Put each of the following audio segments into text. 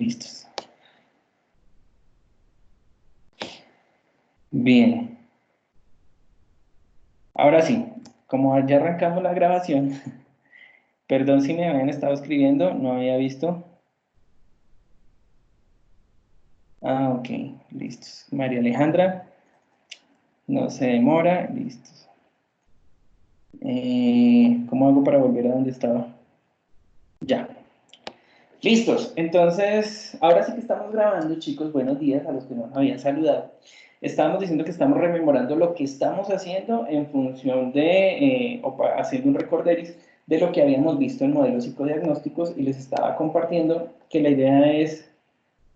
Listos. Bien. Ahora sí, como ya arrancamos la grabación, perdón si me habían estado escribiendo, no había visto. Ah, ok, listos. María Alejandra, no se demora, listos. ¿Cómo hago para volver a donde estaba? Ya. Listos, entonces, ahora sí que estamos grabando, chicos, buenos días a los que nos habían saludado. Estábamos diciendo que estamos rememorando lo que estamos haciendo en función de, haciendo un recorderis de lo que habíamos visto en modelos psicodiagnósticos y les estaba compartiendo que la idea es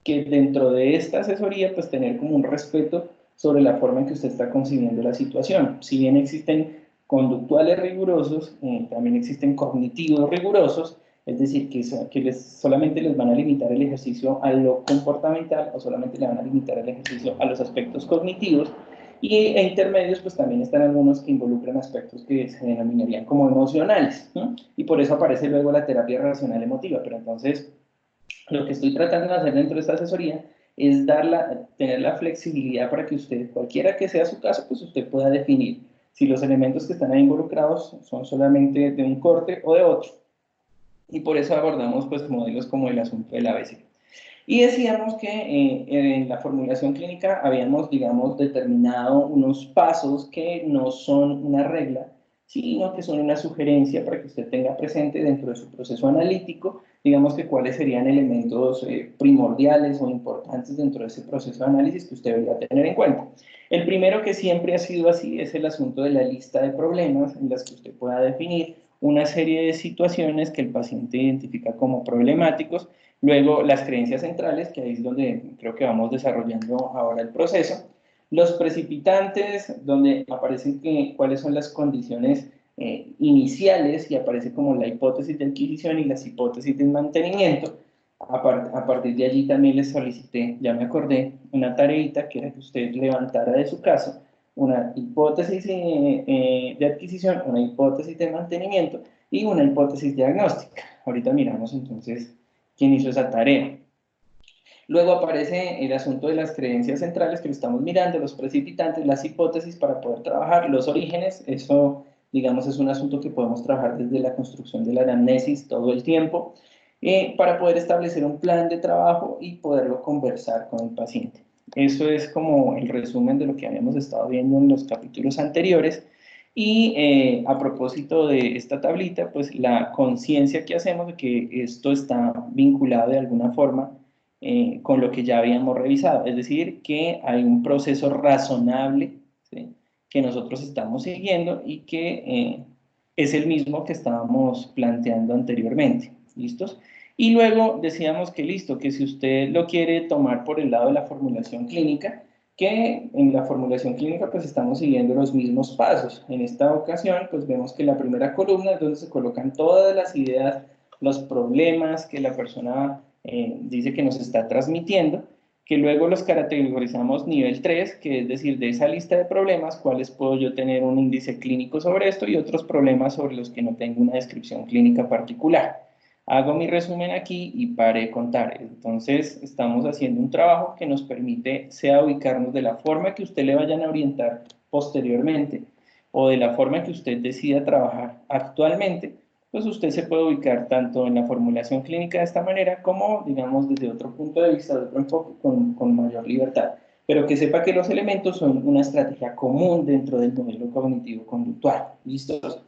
que dentro de esta asesoría, pues tener como un respeto sobre la forma en que usted está concibiendo la situación. Si bien existen conductuales rigurosos, también existen cognitivos rigurosos, es decir, que solamente les van a limitar el ejercicio a lo comportamental o solamente le van a limitar el ejercicio a los aspectos cognitivos. E intermedios, pues también están algunos que involucran aspectos que se denominarían como emocionales, ¿no? Y por eso aparece luego la terapia racional emotiva. Pero entonces, lo que estoy tratando de hacer dentro de esta asesoría es tener la flexibilidad para que usted, cualquiera que sea su caso, pues usted pueda definir si los elementos que están ahí involucrados son solamente de un corte o de otro. Y por eso abordamos pues modelos como el asunto del ABC. Y decíamos que en la formulación clínica habíamos, digamos, determinado unos pasos que no son una regla, sino que son una sugerencia para que usted tenga presente dentro de su proceso analítico, digamos que cuáles serían elementos primordiales o importantes dentro de ese proceso de análisis que usted debería tener en cuenta. El primero, que siempre ha sido así, es el asunto de la lista de problemas en las que usted pueda definir una serie de situaciones que el paciente identifica como problemáticos. Luego, las creencias centrales, que ahí es donde creo que vamos desarrollando ahora el proceso. Los precipitantes, donde aparecen cuáles son las condiciones iniciales y aparece como la hipótesis de adquisición y las hipótesis de mantenimiento. A partir de allí también les solicité, ya me acordé, una tareita que era que usted levantara de su caso una hipótesis de adquisición, una hipótesis de mantenimiento y una hipótesis diagnóstica. Ahorita miramos entonces quién hizo esa tarea. Luego aparece el asunto de las creencias centrales que lo estamos mirando, los precipitantes, las hipótesis para poder trabajar, los orígenes, eso digamos es un asunto que podemos trabajar desde la construcción de la anamnesis todo el tiempo, para poder establecer un plan de trabajo y poderlo conversar con el paciente. Eso es como el resumen de lo que habíamos estado viendo en los capítulos anteriores. Y a propósito de esta tablita, pues la conciencia que hacemos de que esto está vinculado de alguna forma con lo que ya habíamos revisado, es decir, que hay un proceso razonable, ¿sí?, que nosotros estamos siguiendo y que es el mismo que estábamos planteando anteriormente. ¿Listos? Y luego decíamos que listo, que si usted lo quiere tomar por el lado de la formulación clínica, que en la formulación clínica pues estamos siguiendo los mismos pasos. En esta ocasión pues vemos que la primera columna es donde se colocan todas las ideas, los problemas que la persona dice que nos está transmitiendo, que luego los categorizamos nivel 3, que es decir, de esa lista de problemas, cuáles puedo yo tener un índice clínico sobre esto y otros problemas sobre los que no tengo una descripción clínica particular. Hago mi resumen aquí y paré de contar. Entonces, estamos haciendo un trabajo que nos permite, sea ubicarnos de la forma que usted le vayan a orientar posteriormente o de la forma que usted decida trabajar actualmente, pues usted se puede ubicar tanto en la formulación clínica de esta manera como, digamos, desde otro punto de vista, de otro enfoque, con mayor libertad. Pero que sepa que los elementos son una estrategia común dentro del modelo cognitivo-conductual. ¿Listos?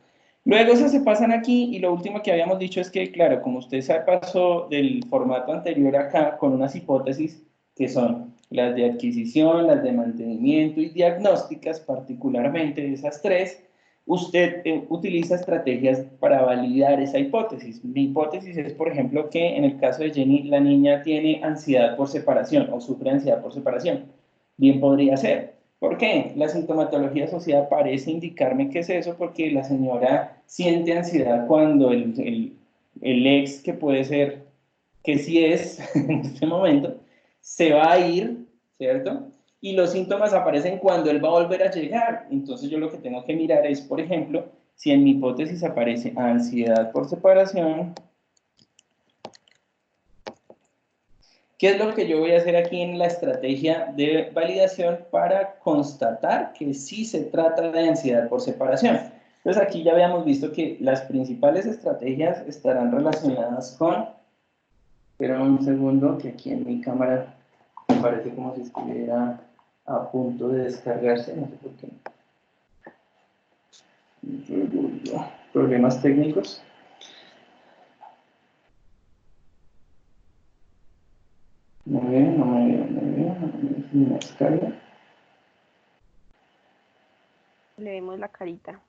Luego se pasan aquí y lo último que habíamos dicho es que, claro, como usted se pasó del formato anterior acá con unas hipótesis que son las de adquisición, las de mantenimiento y diagnósticas, particularmente de esas tres, usted utiliza estrategias para validar esa hipótesis. Mi hipótesis es, por ejemplo, que en el caso de Jenny, la niña tiene ansiedad por separación o sufre ansiedad por separación. Bien podría ser. ¿Por qué? La sintomatología asociada parece indicarme que es eso, porque la señora siente ansiedad cuando el ex, que puede ser que sí es en este momento, se va a ir, ¿cierto? Y los síntomas aparecen cuando él va a volver a llegar. Entonces yo lo que tengo que mirar es, por ejemplo, si en mi hipótesis aparece ansiedad por separación, ¿Qué es lo que yo voy a hacer aquí en la estrategia de validación para constatar que sí se trata de ansiedad por separación? Entonces aquí ya habíamos visto que las principales estrategias estarán relacionadas con... Espera un segundo, que aquí en mi cámara me parece como si estuviera a punto de descargarse, no sé por qué. Problemas técnicos. No me descarga. Le vemos la carita.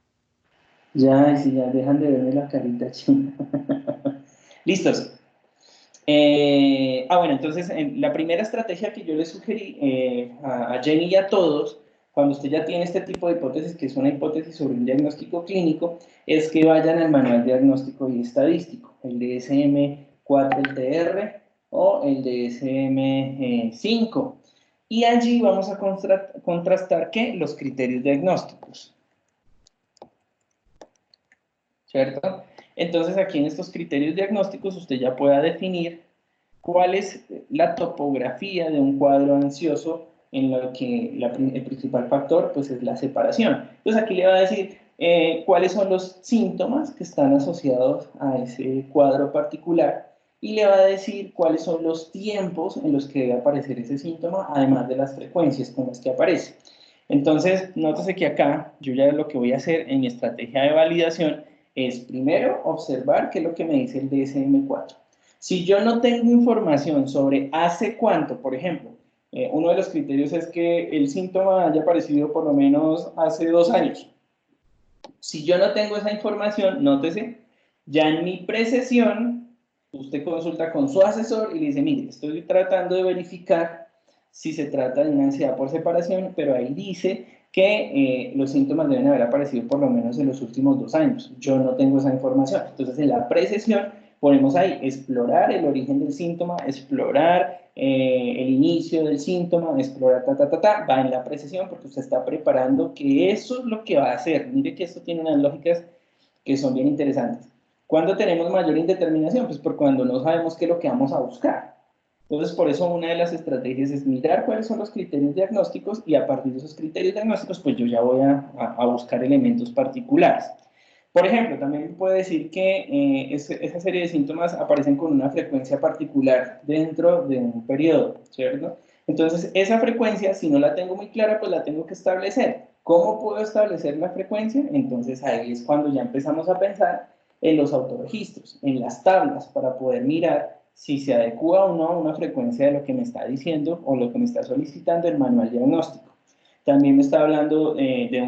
Ya, si ya dejan de verme la carita china. Listos. Bueno, entonces la primera estrategia que yo le sugerí a Jenny y a todos, cuando usted ya tiene este tipo de hipótesis, que es una hipótesis sobre un diagnóstico clínico, es que vayan al manual diagnóstico y estadístico, el DSM-4 LTR o el DSM-5. Y allí vamos a contrastar ¿qué? Los criterios diagnósticos. ¿Cierto? Entonces aquí en estos criterios diagnósticos usted ya pueda definir cuál es la topografía de un cuadro ansioso en lo que el principal factor pues es la separación. Entonces aquí le va a decir cuáles son los síntomas que están asociados a ese cuadro particular y le va a decir cuáles son los tiempos en los que debe aparecer ese síntoma, además de las frecuencias con las que aparece. Entonces, nótese que acá yo ya lo que voy a hacer en mi estrategia de validación es primero observar qué es lo que me dice el DSM-4. Si yo no tengo información sobre hace cuánto, por ejemplo, uno de los criterios es que el síntoma haya aparecido por lo menos hace 2 años. Si yo no tengo esa información, nótese, ya en mi precesión, usted consulta con su asesor y le dice, mire, estoy tratando de verificar si se trata de una ansiedad por separación, pero ahí dice que los síntomas deben haber aparecido por lo menos en los últimos 2 años. Yo no tengo esa información. Entonces, en la precesión ponemos ahí explorar el origen del síntoma, explorar el inicio del síntoma, explorar va en la precesión porque usted está preparando que eso es lo que va a hacer. Mire que esto tiene unas lógicas que son bien interesantes. ¿Cuándo tenemos mayor indeterminación? Pues por cuando no sabemos qué es lo que vamos a buscar. Entonces, por eso una de las estrategias es mirar cuáles son los criterios diagnósticos y a partir de esos criterios diagnósticos, pues yo ya voy a buscar elementos particulares. Por ejemplo, también puede decir que esa serie de síntomas aparecen con una frecuencia particular dentro de un periodo, ¿cierto? Entonces, esa frecuencia, si no la tengo muy clara, pues la tengo que establecer. ¿Cómo puedo establecer la frecuencia? Entonces, ahí es cuando ya empezamos a pensar en los autorregistros, en las tablas, para poder mirar si se adecua o no a una frecuencia de lo que me está diciendo o lo que me está solicitando el manual diagnóstico. También me está hablando de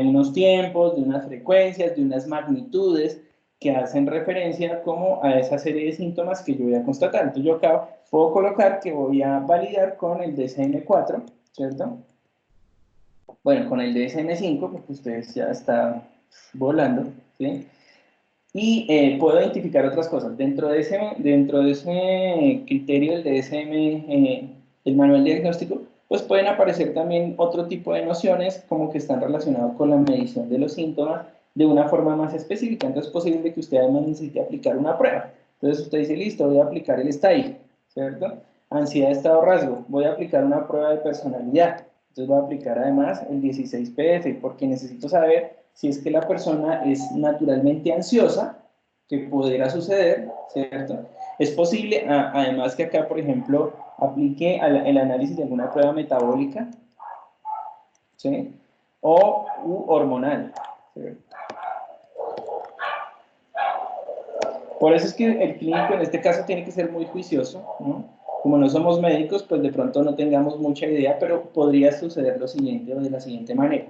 unos tiempos, de unas frecuencias, de unas magnitudes que hacen referencia como a esa serie de síntomas que yo voy a constatar. Entonces yo acá puedo colocar que voy a validar con el DSM-4, ¿cierto? Bueno, con el DSM-5, porque ustedes ya están volando, ¿sí? Y puedo identificar otras cosas. Dentro de ese criterio del DSM, el manual diagnóstico, pues pueden aparecer también otro tipo de nociones como que están relacionados con la medición de los síntomas de una forma más específica. Entonces es posible que usted además necesite aplicar una prueba. Entonces usted dice, listo, voy a aplicar el STAI, ¿cierto? Ansiedad, estado, rasgo. Voy a aplicar una prueba de personalidad. Entonces voy a aplicar además el 16PF porque necesito saber si es que la persona es naturalmente ansiosa, que pudiera suceder, ¿cierto? Es posible, además que acá, por ejemplo, aplique el análisis de alguna prueba metabólica, ¿sí? O hormonal, ¿cierto? Por eso es que el clínico en este caso tiene que ser muy juicioso, ¿no? Como no somos médicos, pues de pronto no tengamos mucha idea, pero podría suceder lo siguiente o de la siguiente manera.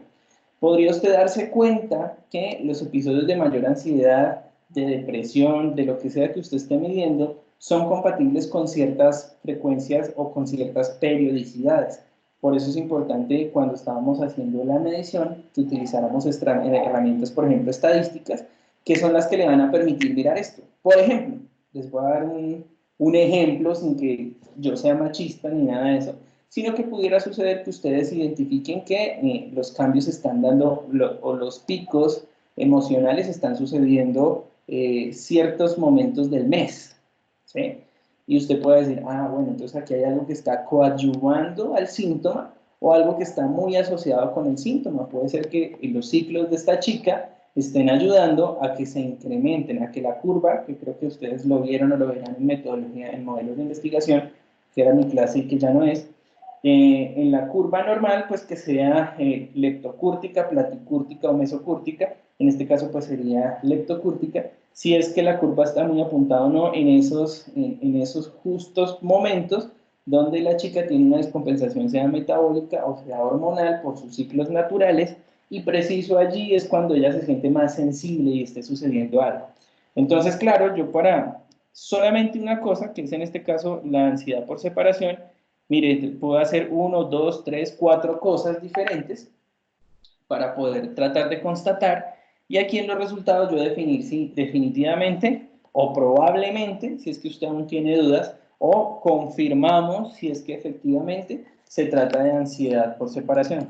Podría usted darse cuenta que los episodios de mayor ansiedad, de depresión, de lo que sea que usted esté midiendo, son compatibles con ciertas frecuencias o con ciertas periodicidades. Por eso es importante cuando estábamos haciendo la medición que utilizáramos herramientas, por ejemplo, estadísticas, que son las que le van a permitir mirar esto. Por ejemplo, les voy a dar un ejemplo sin que yo sea machista ni nada de eso, sino que pudiera suceder que ustedes identifiquen que los cambios están dando, o los picos emocionales están sucediendo ciertos momentos del mes, ¿sí? y usted puede decir, ah, bueno, entonces aquí hay algo que está coadyuvando al síntoma o algo que está muy asociado con el síntoma. Puede ser que los ciclos de esta chica estén ayudando a que se incrementen, a que la curva, que creo que ustedes lo vieron o lo verán en metodología, en modelos de investigación, que era mi clase y que ya no es, en la curva normal, pues que sea leptocúrtica, platicúrtica o mesocúrtica, en este caso pues sería leptocúrtica, si es que la curva está muy apuntada o no en esos justos momentos donde la chica tiene una descompensación, sea metabólica o sea hormonal por sus ciclos naturales, y preciso allí es cuando ella se siente más sensible y esté sucediendo algo. Entonces, claro, yo para solamente una cosa, que es en este caso la ansiedad por separación, mire, puedo hacer 1, 2, 3, 4 cosas diferentes para poder tratar de constatar, y aquí en los resultados yo definir si definitivamente o probablemente, si es que usted aún tiene dudas, o confirmamos si es que efectivamente se trata de ansiedad por separación.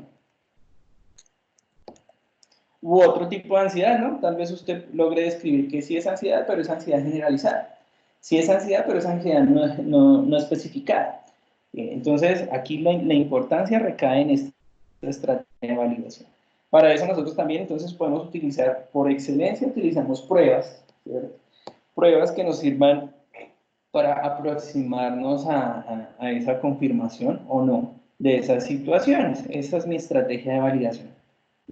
U otro tipo de ansiedad, ¿no? Tal vez usted logre describir que sí es ansiedad, pero es ansiedad generalizada. Sí es ansiedad, pero es ansiedad no especificada. Entonces, aquí la importancia recae en esta estrategia de validación. Para eso nosotros también entonces podemos utilizar, por excelencia, utilizamos pruebas, ¿cierto? Pruebas que nos sirvan para aproximarnos a esa confirmación o no de esas situaciones. Esa es mi estrategia de validación.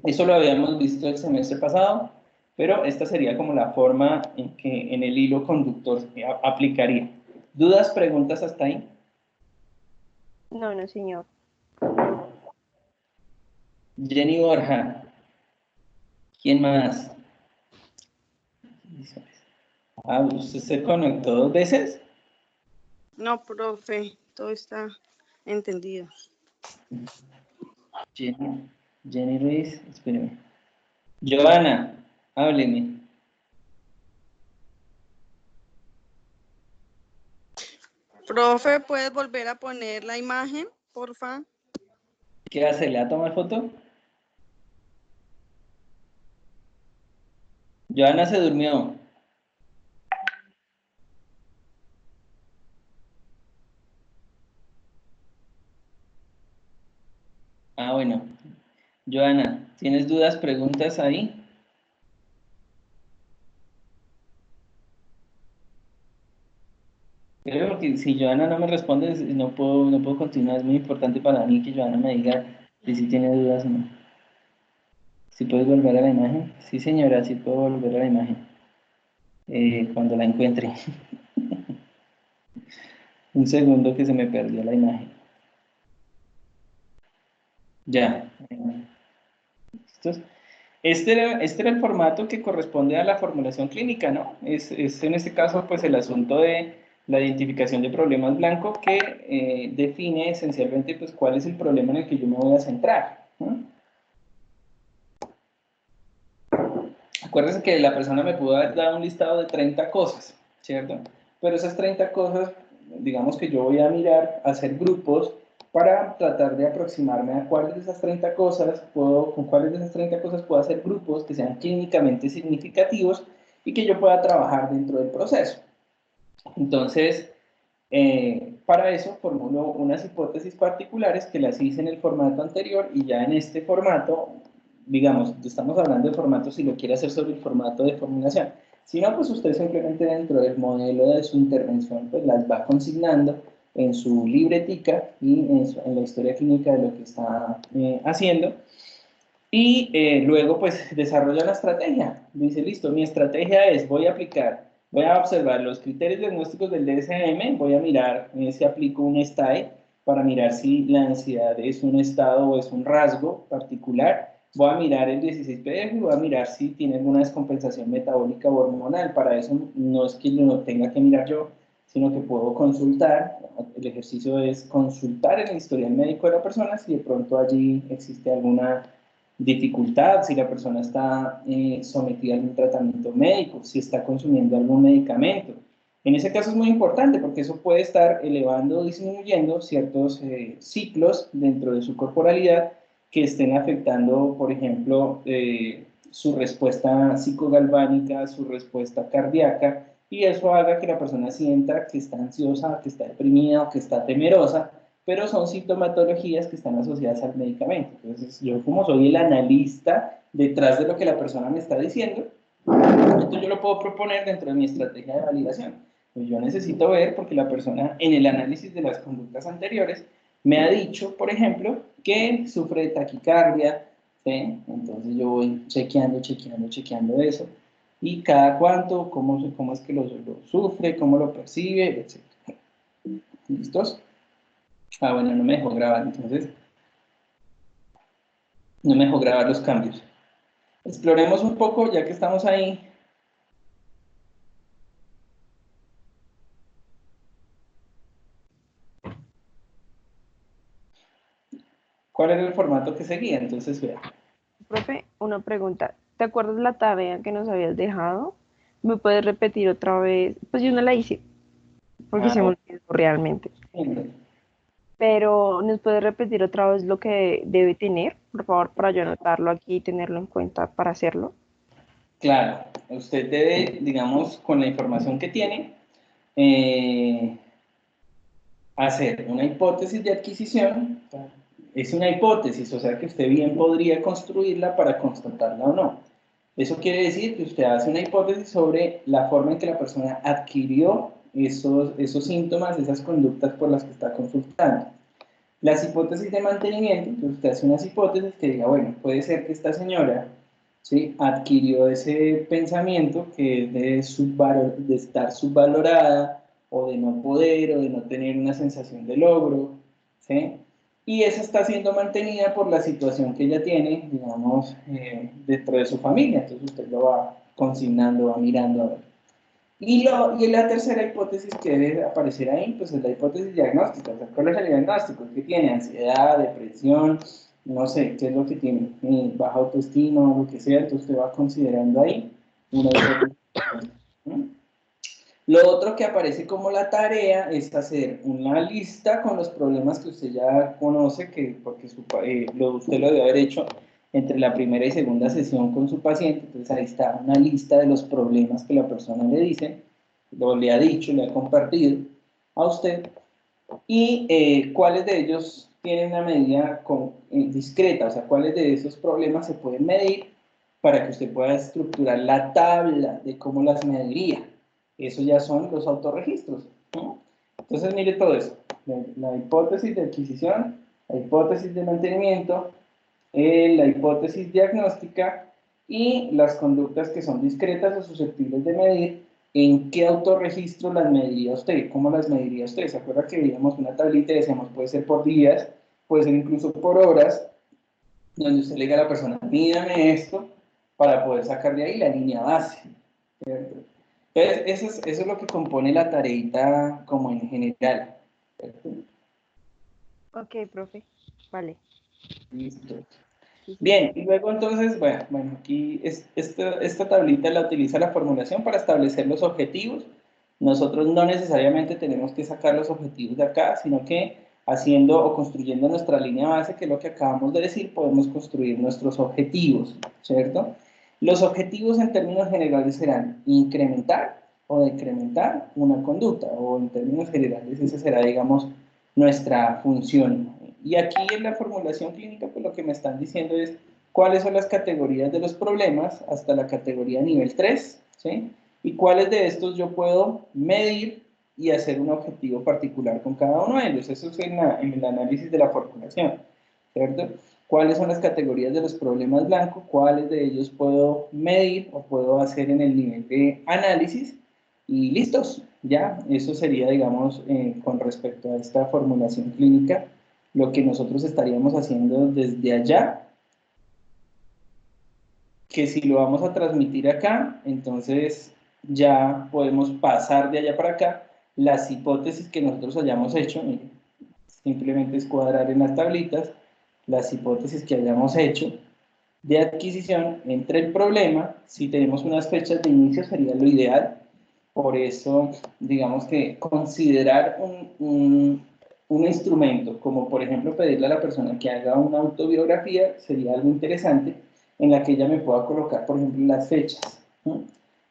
Eso lo habíamos visto el semestre pasado, pero esta sería como la forma en que en el hilo conductor aplicaría. ¿Dudas, preguntas hasta ahí? No, no, señor. Jenny Borja, ¿quién más? Ah, ¿usted se conectó 2 veces? No, profe, todo está entendido. Jenny Ruiz, espéreme. Giovanna, hábleme. Profe, ¿puedes volver a poner la imagen, porfa? ¿Qué hace? ¿Le va a tomar foto? Joana se durmió. Ah, bueno. Joana, ¿tienes dudas, preguntas ahí? Creo que si Joana no me responde, no puedo continuar. Es muy importante para mí que Joana me diga si tiene dudas o no. ¿Si puedes volver a la imagen? Sí, señora, sí puedo volver a la imagen. Cuando la encuentre. Un segundo que se me perdió la imagen. Ya. ¿Listos? Este era el formato que corresponde a la formulación clínica, ¿no? Es en este caso, pues, el asunto de la identificación de problemas blancos que define esencialmente, pues, cuál es el problema en el que yo me voy a centrar, ¿no? Acuérdense que la persona me pudo haber dado un listado de 30 cosas, ¿cierto? Pero esas 30 cosas, digamos que yo voy a mirar, hacer grupos para tratar de aproximarme a cuáles de esas 30 cosas con cuáles de esas 30 cosas puedo hacer grupos que sean clínicamente significativos y que yo pueda trabajar dentro del proceso. Entonces, para eso formulo unas hipótesis particulares que las hice en el formato anterior, y ya en este formato, digamos, estamos hablando de formato si lo quiere hacer sobre el formato de formulación. Si no, pues usted simplemente dentro del modelo de su intervención pues las va consignando en su libretica y en la historia clínica de lo que está haciendo, y luego pues desarrolla una estrategia. Dice, listo, mi estrategia es, voy a observar los criterios diagnósticos del DSM, voy a mirar si aplico un STAE para mirar si la ansiedad es un estado o es un rasgo particular. Voy a mirar el 16PF y voy a mirar si tiene alguna descompensación metabólica o hormonal. Para eso no es que lo tenga que mirar yo, sino que puedo consultar. El ejercicio es consultar en el historial médico de la persona si de pronto allí existe alguna dificultad, si la persona está sometida a algún tratamiento médico, si está consumiendo algún medicamento. En ese caso es muy importante porque eso puede estar elevando o disminuyendo ciertos ciclos dentro de su corporalidad que estén afectando, por ejemplo, su respuesta psicogalvánica, su respuesta cardíaca, y eso haga que la persona sienta que está ansiosa, que está deprimida o que está temerosa, pero son sintomatologías que están asociadas al medicamento. Entonces, yo como soy el analista detrás de lo que la persona me está diciendo, esto yo lo puedo proponer dentro de mi estrategia de validación. Pues yo necesito ver, porque la persona en el análisis de las conductas anteriores me ha dicho, por ejemplo, que sufre de taquicardia, ¿sí? Entonces yo voy chequeando eso, y cada cuánto, cómo es que lo sufre, cómo lo percibe, etc. ¿Listos? Ah, bueno, no me dejó grabar, entonces no me dejó grabar los cambios. Exploremos un poco, ya que estamos ahí. ¿Cuál era el formato que seguía? Entonces, vea. Profe, una pregunta. ¿Te acuerdas la tarea que nos habías dejado? ¿Me puedes repetir otra vez? Pues yo no la hice, porque se me Ah, olvidó realmente. ok. Pero ¿nos puedes repetir otra vez lo que debe tener, por favor, para yo anotarlo aquí y tenerlo en cuenta para hacerlo? Claro, usted debe, digamos, con la información que tiene, eh, hacer una hipótesis de adquisición. Es una hipótesis, o sea que usted bien podría construirla para constatarla o no. Eso quiere decir que usted hace una hipótesis sobre la forma en que la persona adquirió esos síntomas, esas conductas por las que está consultando. Las hipótesis de mantenimiento, entonces usted hace unas hipótesis que diga, bueno, puede ser que esta señora, ¿sí?, adquirió ese pensamiento que es de estar subvalorada, o de no poder, o de no tener una sensación de logro, ¿sí? Y esa está siendo mantenida por la situación que ella tiene, digamos, dentro de su familia. Entonces usted lo va consignando, va mirando a ver. Y la tercera hipótesis que debe aparecer ahí, pues es la hipótesis diagnóstica. O sea, ¿cuál es el diagnóstico? ¿Qué tiene? Ansiedad, depresión, no sé, ¿qué es lo que tiene? Baja autoestima, lo que sea, entonces usted va considerando ahí una hipótesis. ¿Mm? Lo otro que aparece como la tarea es hacer una lista con los problemas que usted ya conoce, porque usted lo debe haber hecho entre la primera y segunda sesión con su paciente. Entonces ahí está una lista de los problemas que la persona le dice, le ha dicho, le ha compartido a usted, y cuáles de ellos tienen una medida discreta, o sea, cuáles de esos problemas se pueden medir para que usted pueda estructurar la tabla de cómo las mediría. Eso ya son los autorregistros, ¿no? Entonces, mire todo eso. La hipótesis de adquisición, la hipótesis de mantenimiento, la hipótesis diagnóstica y las conductas que son discretas o susceptibles de medir. ¿En qué autorregistro las mediría usted? ¿Cómo las mediría usted? ¿Se acuerda que veíamos una tablita y decíamos puede ser por días, puede ser incluso por horas, donde usted le diga a la persona, mídame esto, para poder sacar de ahí la línea base, ¿cierto? Entonces, eso es lo que compone la tareita como en general, ¿cierto? Ok, profe. Vale. Listo. Sí, sí. Bien, y luego entonces, bueno, aquí esta tablita la utiliza la formulación para establecer los objetivos. Nosotros no necesariamente tenemos que sacar los objetivos de acá, sino que haciendo o construyendo nuestra línea base, que es lo que acabamos de decir, podemos construir nuestros objetivos, ¿cierto? Los objetivos en términos generales serán incrementar o decrementar una conducta, o en términos generales esa será, digamos, nuestra función. Y aquí en la formulación clínica, pues lo que me están diciendo es cuáles son las categorías de los problemas hasta la categoría nivel 3, ¿sí? Y cuáles de estos yo puedo medir y hacer un objetivo particular con cada uno de ellos. Eso es en el análisis de la formulación, ¿cierto? ¿Cuáles son las categorías de los problemas blancos? ¿Cuáles de ellos puedo medir o puedo hacer en el nivel de análisis? Y listos, ya, eso sería, digamos, con respecto a esta formulación clínica, lo que nosotros estaríamos haciendo desde allá, que si lo vamos a transmitir acá, entonces ya podemos pasar de allá para acá las hipótesis que nosotros hayamos hecho, miren, simplemente es cuadrar en las tablitas las hipótesis que hayamos hecho de adquisición entre el problema. Si tenemos unas fechas de inicio sería lo ideal. Por eso, digamos que considerar un instrumento, como por ejemplo pedirle a la persona que haga una autobiografía, sería algo interesante en la que ella me pueda colocar, por ejemplo, las fechas, ¿no?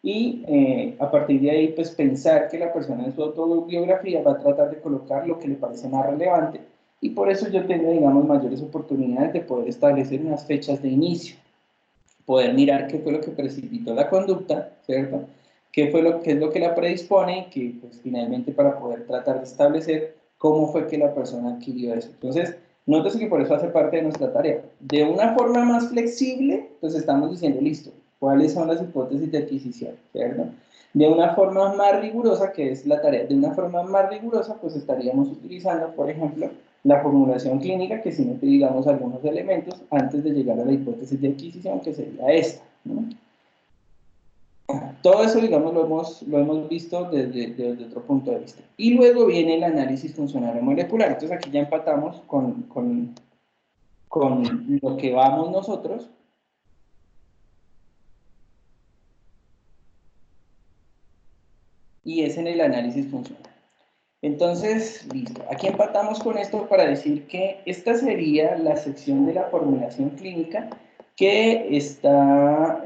y a partir de ahí pues pensar que la persona en su autobiografía va a tratar de colocar lo que le parece más relevante y por eso yo tengo, digamos, mayores oportunidades de poder establecer unas fechas de inicio, poder mirar qué fue lo que precipitó la conducta, ¿cierto? Qué es lo que la predispone y que pues finalmente para poder tratar de establecer cómo fue que la persona adquirió eso. Entonces, nótese que por eso hace parte de nuestra tarea. De una forma más flexible, pues estamos diciendo, listo, cuáles son las hipótesis de adquisición, ¿cierto? De una forma más rigurosa, que es la tarea, de una forma más rigurosa, pues estaríamos utilizando, por ejemplo, la formulación clínica, que si no te digamos algunos elementos antes de llegar a la hipótesis de adquisición, que sería esta, ¿no? Todo eso, digamos, lo hemos visto desde otro punto de vista. Y luego viene el análisis funcional o molecular. Entonces aquí ya empatamos con lo que vamos nosotros. Y es en el análisis funcional. Entonces, listo. Aquí empatamos con esto para decir que esta sería la sección de la formulación clínica que está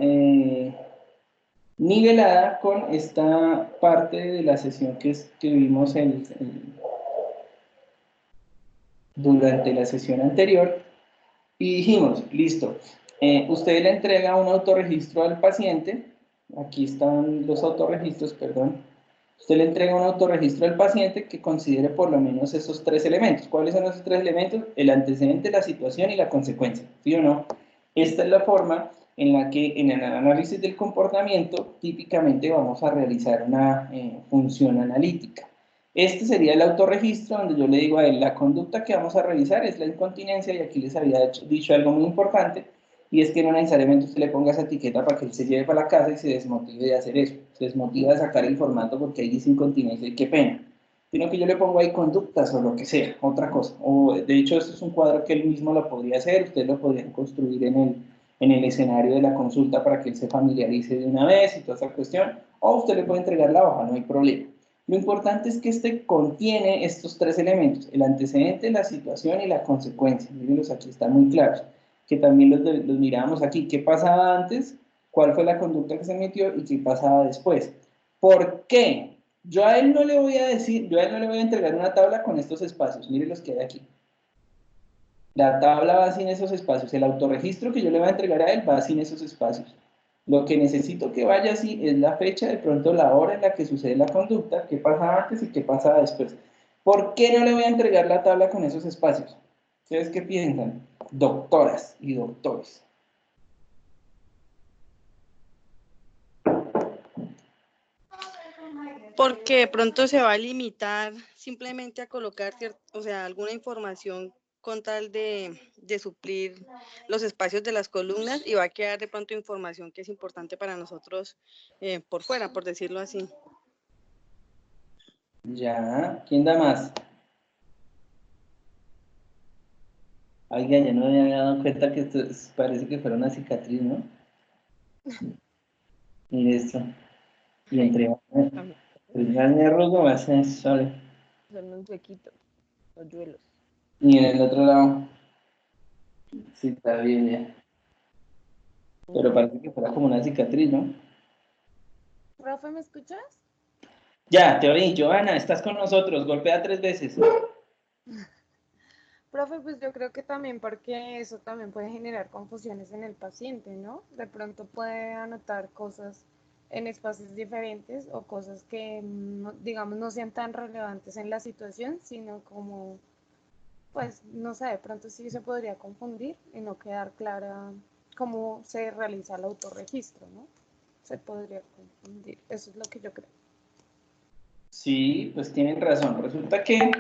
nivelada con esta parte de la sesión que vimos durante la sesión anterior y dijimos, listo, usted le entrega un autorregistro al paciente, aquí están los autorregistros, perdón, usted le entrega un autorregistro al paciente que considere por lo menos esos tres elementos. ¿Cuáles son esos tres elementos? El antecedente, la situación y la consecuencia, ¿sí o no? Esta es la forma en la que en el análisis del comportamiento típicamente vamos a realizar una función analítica. Este sería el autorregistro donde yo le digo a él, la conducta que vamos a revisar es la incontinencia y aquí les había dicho algo muy importante y es que no necesariamente usted le ponga esa etiqueta para que él se lleve para la casa y se desmotive de hacer eso, se desmotiva de sacar el formato porque ahí dice incontinencia y qué pena, sino que yo le pongo ahí conductas o lo que sea, otra cosa, o de hecho esto es un cuadro que él mismo lo podría hacer, ustedes lo podrían construir en el escenario de la consulta para que él se familiarice de una vez y toda esa cuestión, o usted le puede entregar la hoja, no hay problema. Lo importante es que este contiene estos tres elementos, el antecedente, la situación y la consecuencia. Mírenlos aquí, están muy claros, que también los miramos aquí. ¿Qué pasaba antes? ¿Cuál fue la conducta que se metió? ¿Y qué pasaba después? ¿Por qué? Yo a él no le voy a decir, yo a él no le voy a entregar una tabla con estos espacios. Miren los que hay aquí. La tabla va sin esos espacios. El autorregistro que yo le voy a entregar a él va sin esos espacios. Lo que necesito que vaya así es la fecha, de pronto la hora en la que sucede la conducta, qué pasa antes y qué pasa después. ¿Por qué no le voy a entregar la tabla con esos espacios? ¿Ustedes qué piensan? Doctoras y doctores. Porque de pronto se va a limitar simplemente a colocar o sea, alguna información con tal de suplir los espacios de las columnas y va a quedar de pronto información que es importante para nosotros por fuera, por decirlo así. Ya, ¿quién da más? Oiga, ya no me había dado cuenta que esto parece que fuera una cicatriz, ¿no? Mire esto. Y entre más me arrugo, más se sale. Son un huequito, los yuelos. Y en el otro lado, sí, está bien ya. Pero parece que fuera como una cicatriz, ¿no? Profe, ¿me escuchas? Ya, te oí, Joana, estás con nosotros, golpea 3 veces. Profe, pues yo creo que también porque eso también puede generar confusiones en el paciente, ¿no? De pronto puede anotar cosas en espacios diferentes o cosas que, digamos, no sean tan relevantes en la situación, sino como, pues, no sé, de pronto sí se podría confundir y no quedar clara cómo se realiza el autorregistro, ¿no? Se podría confundir. Eso es lo que yo creo. Sí, pues tienen razón. Resulta que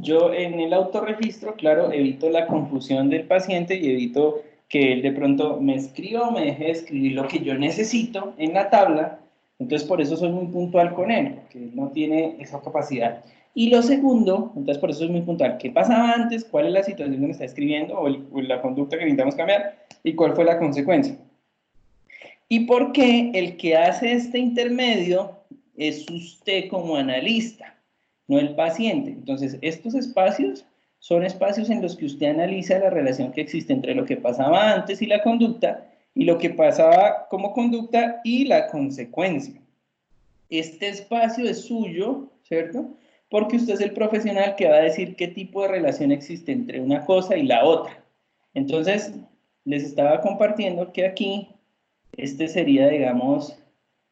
yo en el autorregistro, claro, evito la confusión del paciente y evito que él de pronto me escriba o me deje de escribir lo que yo necesito en la tabla. Entonces, por eso soy muy puntual con él, porque él no tiene esa capacidad. Y lo segundo, entonces por eso soy muy puntual, ¿qué pasaba antes? ¿Cuál es la situación que me está escribiendo o la conducta que necesitamos cambiar? ¿Y cuál fue la consecuencia? ¿Y por qué el que hace este intermedio es usted como analista, no el paciente? Entonces, estos espacios son espacios en los que usted analiza la relación que existe entre lo que pasaba antes y la conducta y lo que pasaba como conducta y la consecuencia. Este espacio es suyo, ¿cierto? Porque usted es el profesional que va a decir qué tipo de relación existe entre una cosa y la otra. Entonces, les estaba compartiendo que aquí este sería, digamos,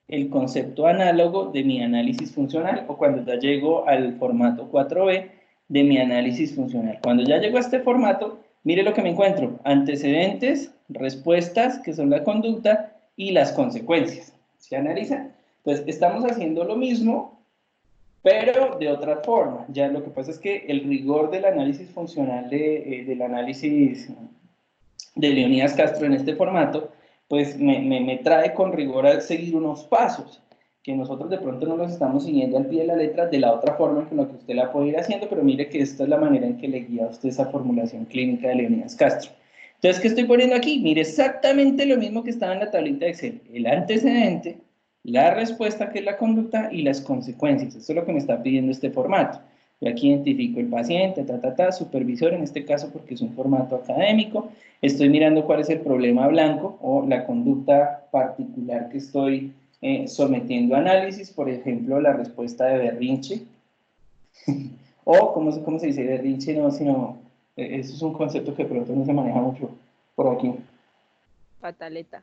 el concepto análogo de mi análisis funcional, o cuando ya llego al formato 4B de mi análisis funcional. Cuando ya llego a este formato, mire lo que me encuentro: antecedentes, respuestas, que son la conducta, y las consecuencias. ¿Se analiza? Entonces, estamos haciendo lo mismo, pero de otra forma. Ya lo que pasa es que el rigor del análisis funcional, del análisis de Leonidas Castro en este formato, pues me trae con rigor a seguir unos pasos que nosotros de pronto no los estamos siguiendo al pie de la letra de la otra forma en la que usted la puede ir haciendo, pero mire que esta es la manera en que le guía a usted esa formulación clínica de Leonidas Castro. Entonces, ¿qué estoy poniendo aquí? Mire, exactamente lo mismo que estaba en la tablita de Excel: el antecedente, la respuesta, que es la conducta, y las consecuencias. Esto es lo que me está pidiendo este formato. Yo aquí identifico el paciente, supervisor, en este caso porque es un formato académico. Estoy mirando cuál es el problema blanco o la conducta particular que estoy sometiendo a análisis, por ejemplo, la respuesta de berrinche, o ¿cómo se dice? Berrinche no, sino, eso es un concepto que pronto no se maneja mucho por aquí. Pataleta.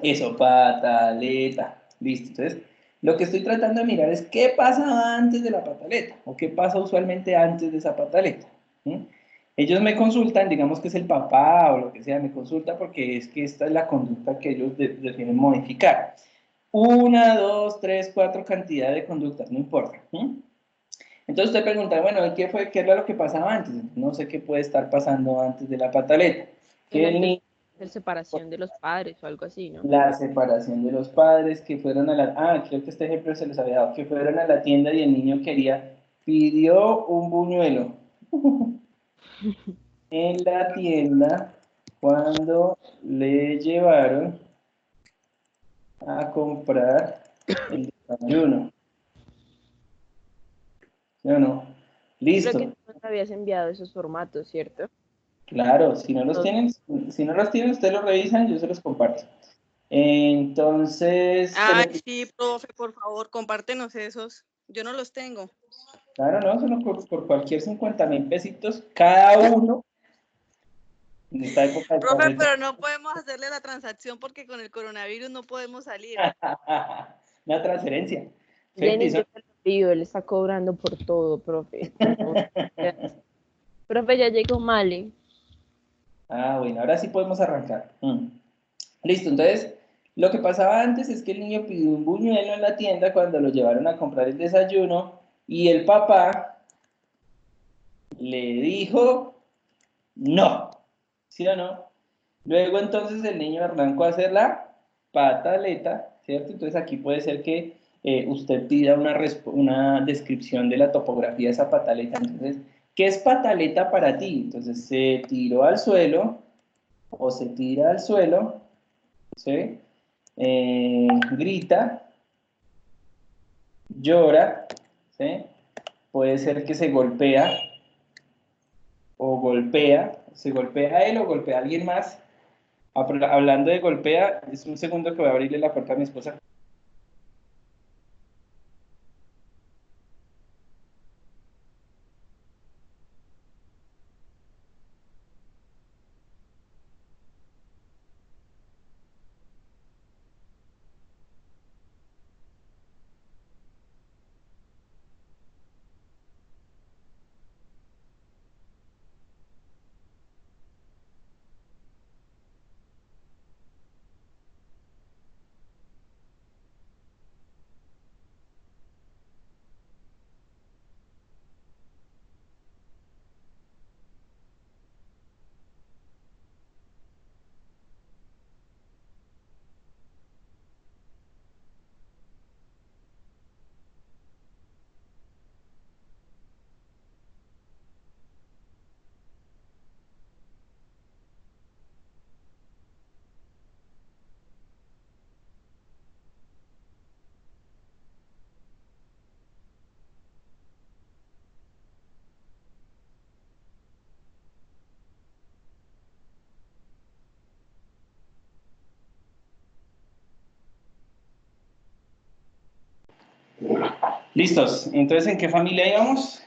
Eso, pataleta. Listo. Entonces, lo que estoy tratando de mirar es qué pasa antes de la pataleta, o qué pasa usualmente antes de esa pataleta. ¿Sí? Ellos me consultan, digamos que es el papá o lo que sea, me consulta porque es que esta es la conducta que ellos deciden modificar. Una, dos, tres, cuatro, cantidad de conductas, no importa. ¿Sí? Entonces usted pregunta, bueno, ¿qué era lo que pasaba antes? No sé qué puede estar pasando antes de la pataleta. El Que el antes niño, de separación de los padres o algo así, ¿no? la separación de los padres, que fueron a la... Ah, creo que este ejemplo se les había dado, que fueron a la tienda y el niño pidió un buñuelo en la tienda cuando le llevaron a comprar el desayuno. ¿Sí o no? Creo que Listo. tú nos habías enviado esos formatos, ¿cierto? Claro, si no los Todos. tienen, ustedes los revisan, yo se los comparto. Entonces, Ay, sí, profe, por favor, compártenos esos. Yo no los tengo. claro, no, solo por cualquier 50.000 pesitos cada uno en esta época de Profe, tarjeta. pero no podemos hacerle la transacción porque con el coronavirus no podemos salir. Una transferencia. Jenny, Feliz. yo te lo pido, él está cobrando por todo, profe. No, profe, ya llegó Male. Ah, bueno, ahora sí podemos arrancar. Listo, entonces, lo que pasaba antes es que el niño pidió un buñuelo en la tienda cuando lo llevaron a comprar el desayuno y el papá le dijo no, ¿sí o no? Luego entonces el niño arrancó a hacer la pataleta, ¿cierto? Entonces aquí puede ser que usted pida una descripción de la topografía de esa pataleta. Entonces, ¿qué es pataleta para ti? Entonces, se tiró al suelo o se tira al suelo, ¿sí? Grita, llora, ¿sí? Puede ser que se golpea o golpea, se golpea a él o golpea a alguien más. Hablando de golpea, es un segundo que voy a abrirle la puerta a mi esposa. Listos. Entonces, ¿en qué familia íbamos?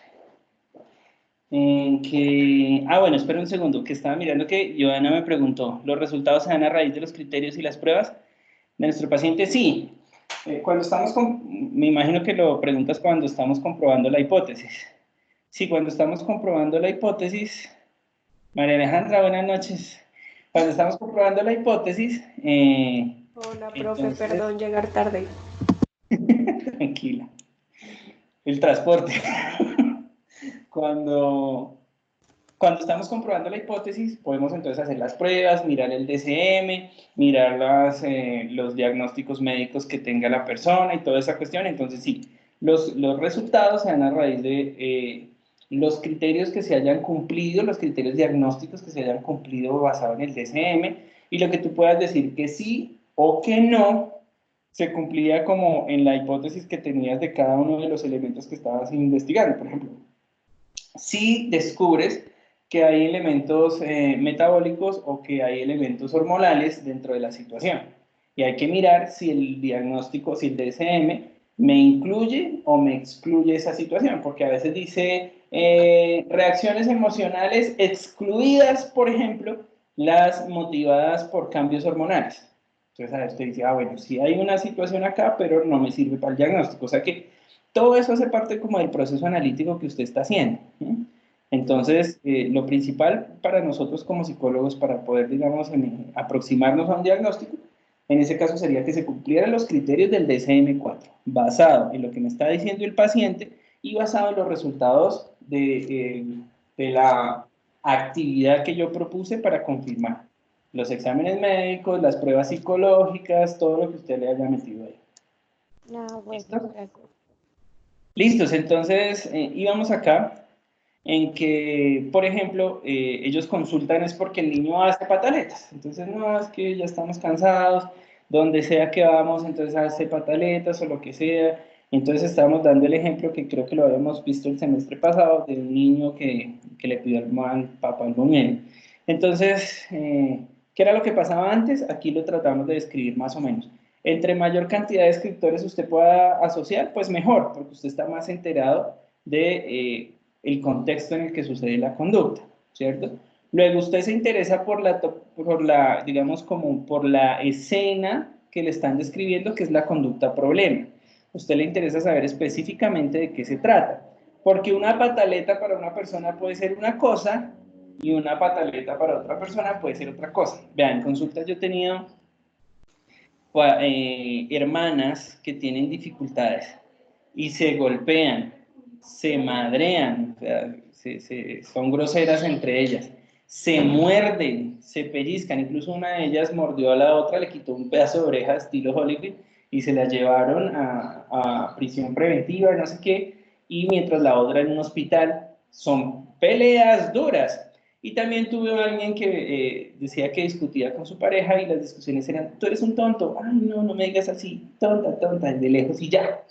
En que... Ah, bueno, espera un segundo, que estaba mirando que Joana me preguntó, ¿los resultados se dan a raíz de los criterios y las pruebas de nuestro paciente? Sí. Cuando estamos me imagino que lo preguntas cuando estamos comprobando la hipótesis. Sí, cuando estamos comprobando la hipótesis, María Alejandra, buenas noches. Cuando estamos comprobando la hipótesis, Hola, profe, entonces, perdón llegar tarde. tranquila, el transporte. Cuando, cuando estamos comprobando la hipótesis, podemos entonces hacer las pruebas, mirar el DCM, mirar los diagnósticos médicos que tenga la persona y toda esa cuestión. Entonces, sí, los resultados se dan a raíz de los criterios que se hayan cumplido, los criterios diagnósticos que se hayan cumplido basado en el DCM, y lo que tú puedas decir que sí o que no se cumplía como en la hipótesis que tenías de cada uno de los elementos que estabas investigando. Por ejemplo, si descubres que hay elementos metabólicos o que hay elementos hormonales dentro de la situación. Y hay que mirar si el diagnóstico, si el DSM me incluye o me excluye esa situación, porque a veces dice reacciones emocionales excluidas, por ejemplo, las motivadas por cambios hormonales. Entonces, a veces te dice, ah, bueno, sí hay una situación acá, pero no me sirve para el diagnóstico. O sea que todo eso hace parte como del proceso analítico que usted está haciendo. Entonces, lo principal para nosotros como psicólogos, para poder, digamos, aproximarnos a un diagnóstico, en ese caso sería que se cumplieran los criterios del DSM-4, basado en lo que me está diciendo el paciente y basado en los resultados de la actividad que yo propuse para confirmar. Los exámenes médicos, las pruebas psicológicas, todo lo que usted le haya metido ahí. Ah, bueno, ¿Listo? de acuerdo. Listos, entonces íbamos acá en que, por ejemplo, ellos consultan es porque el niño hace pataletas. Entonces, no, es que ya estamos cansados, donde sea que vamos, entonces hace pataletas o lo que sea. Entonces estábamos dando el ejemplo que creo que lo habíamos visto el semestre pasado, de un niño que le pidió al papá el buñuelo. Entonces, ¿qué era lo que pasaba antes? Aquí lo tratamos de describir más o menos. Entre mayor cantidad de escritores usted pueda asociar, pues mejor, porque usted está más enterado de el contexto en el que sucede la conducta, ¿cierto? Luego usted se interesa digamos, como por la escena que le están describiendo, que es la conducta problema. Usted le interesa saber específicamente de qué se trata, porque una pataleta para una persona puede ser una cosa y una pataleta para otra persona puede ser otra cosa. Vean, en consultas yo he tenido hermanas que tienen dificultades y se golpean, se madrean, o sea, son groseras entre ellas, se muerden, se pellizcan, incluso una de ellas mordió a la otra, le quitó un pedazo de oreja estilo Hollywood y se la llevaron a prisión preventiva, no sé qué, y mientras la otra en un hospital. Son peleas duras. Y también tuve a alguien que decía que discutía con su pareja y las discusiones eran, tú eres un tonto, ay no, no me digas así, tonta, tonta, de lejos y ya.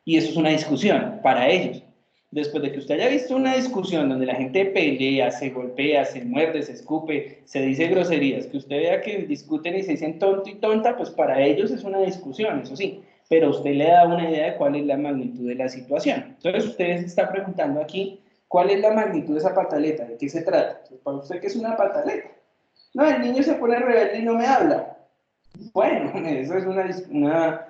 Y eso es una discusión para ellos. Después de que usted haya visto una discusión donde la gente pelea, se golpea, se muerde, se escupe, se dice groserías, que usted vea que discuten y se dicen tonto y tonta, pues para ellos es una discusión, eso sí, pero usted le da una idea de cuál es la magnitud de la situación. Entonces usted se está preguntando aquí, ¿cuál es la magnitud de esa pataleta? ¿De qué se trata? Pues para usted, ¿qué es una pataleta? No, el niño se pone rebelde y no me habla. Bueno, eso es una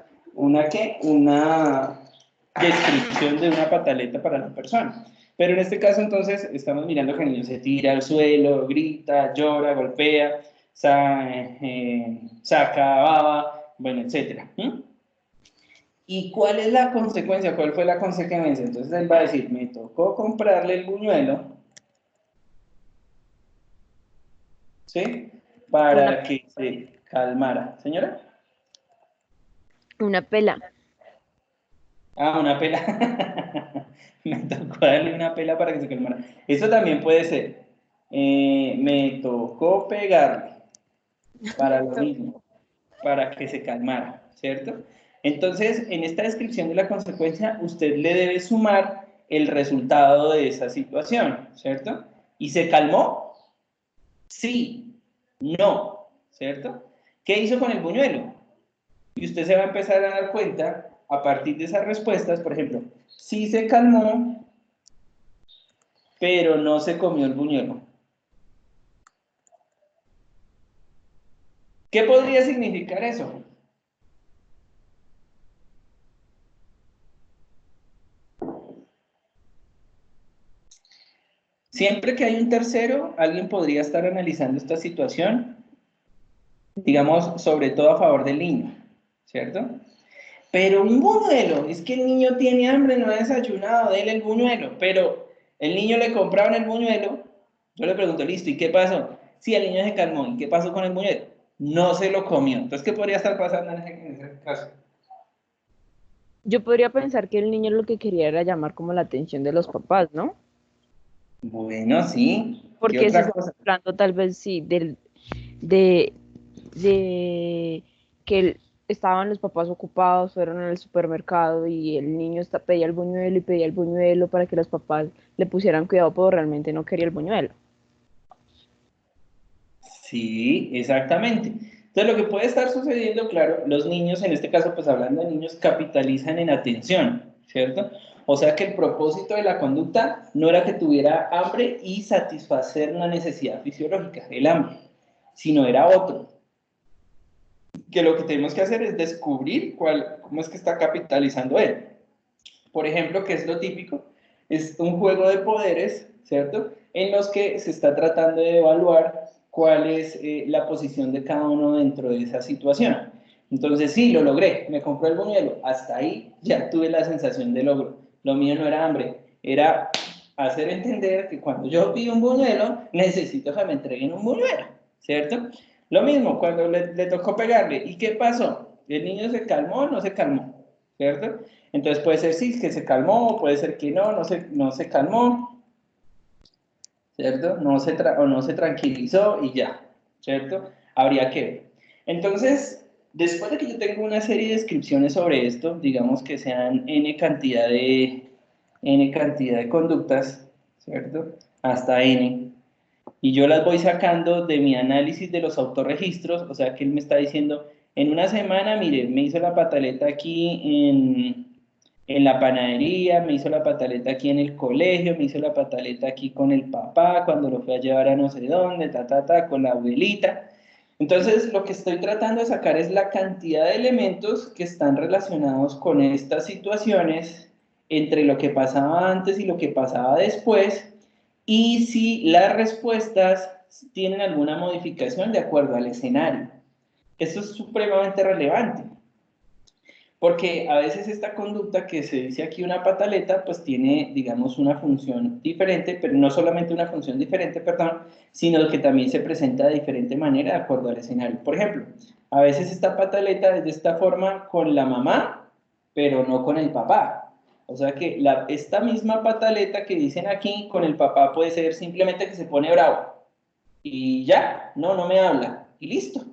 descripción de una pataleta para la persona. Pero en este caso, entonces, estamos mirando que el niño se tira al suelo, grita, llora, golpea, saca baba, bueno, etc. ¿Y cuál es la consecuencia? ¿Cuál fue la consecuencia? Entonces él va a decir, me tocó comprarle el buñuelo, ¿sí? Una, Para que se calmara. ¿Señora? una pela. Ah, una pela. Me tocó darle una pela para que se calmara. Eso también puede ser. Me tocó pegarle para lo mismo, para que se calmara, ¿cierto? Entonces, en esta descripción de la consecuencia, usted le debe sumar el resultado de esa situación, ¿cierto? ¿Y se calmó? Sí, no, ¿cierto? ¿Qué hizo con el buñuelo? Y usted se va a empezar a dar cuenta, a partir de esas respuestas, por ejemplo, sí se calmó, pero no se comió el buñuelo. ¿Qué podría significar eso? Siempre que hay un tercero, alguien podría estar analizando esta situación, digamos, sobre todo a favor del niño, ¿cierto? Pero un buñuelo, es que el niño tiene hambre, no ha desayunado, déle el buñuelo, pero el niño le compraron el buñuelo, yo le pregunto, listo, ¿y qué pasó? Sí, el niño se calmó, ¿y qué pasó con el buñuelo? No se lo comió. Entonces, ¿qué podría estar pasando en ese caso? Yo podría pensar que el niño lo que quería era llamar como la atención de los papás, ¿no? Bueno, sí. ¿Qué Porque si otra estamos cosa? hablando tal vez sí de, de que estaban los papás ocupados, fueron al supermercado y el niño pedía el buñuelo y pedía el buñuelo para que los papás le pusieran cuidado, pero realmente no quería el buñuelo. Sí, exactamente. Entonces, lo que puede estar sucediendo, claro, los niños, en este caso, pues hablando de niños, capitalizan en atención, ¿cierto? O sea que el propósito de la conducta no era que tuviera hambre y satisfacer una necesidad fisiológica, el hambre, sino era otro. Que lo que tenemos que hacer es descubrir cómo es que está capitalizando él. Por ejemplo, que es lo típico, es un juego de poderes, ¿cierto? En los que se está tratando de evaluar cuál es la posición de cada uno dentro de esa situación. Entonces, sí, lo logré, me compré el buñuelo, hasta ahí ya tuve la sensación de logro. Lo mío no era hambre, era hacer entender que cuando yo pido un buñuelo, necesito que me entreguen un buñuelo, ¿cierto? Lo mismo, cuando le tocó pegarle, ¿y qué pasó? ¿El niño se calmó o no se calmó? ¿Cierto? Entonces puede ser sí, que se calmó, puede ser que no se calmó, ¿cierto? O no se tranquilizó y ya, ¿cierto? Habría que ver. Entonces, después de que yo tengo una serie de descripciones sobre esto, digamos que sean n cantidad de conductas, ¿cierto? Hasta n, y yo las voy sacando de mi análisis de los autorregistros, o sea que él me está diciendo, en una semana, mire, me hizo la pataleta aquí en la panadería, me hizo la pataleta aquí en el colegio, me hizo la pataleta aquí con el papá, cuando lo fue a llevar a no sé dónde, con la abuelita. Entonces, lo que estoy tratando de sacar es la cantidad de elementos que están relacionados con estas situaciones entre lo que pasaba antes y lo que pasaba después, y si las respuestas tienen alguna modificación de acuerdo al escenario. Esto es supremamente relevante, porque a veces esta conducta que se dice aquí una pataleta, pues tiene, digamos, una función diferente, pero no solamente una función diferente, perdón, sino que también se presenta de diferente manera de acuerdo al escenario. Por ejemplo, a veces esta pataleta es de esta forma con la mamá, pero no con el papá. O sea que esta misma pataleta que dicen aquí con el papá puede ser simplemente que se pone bravo y ya, no me habla y listo.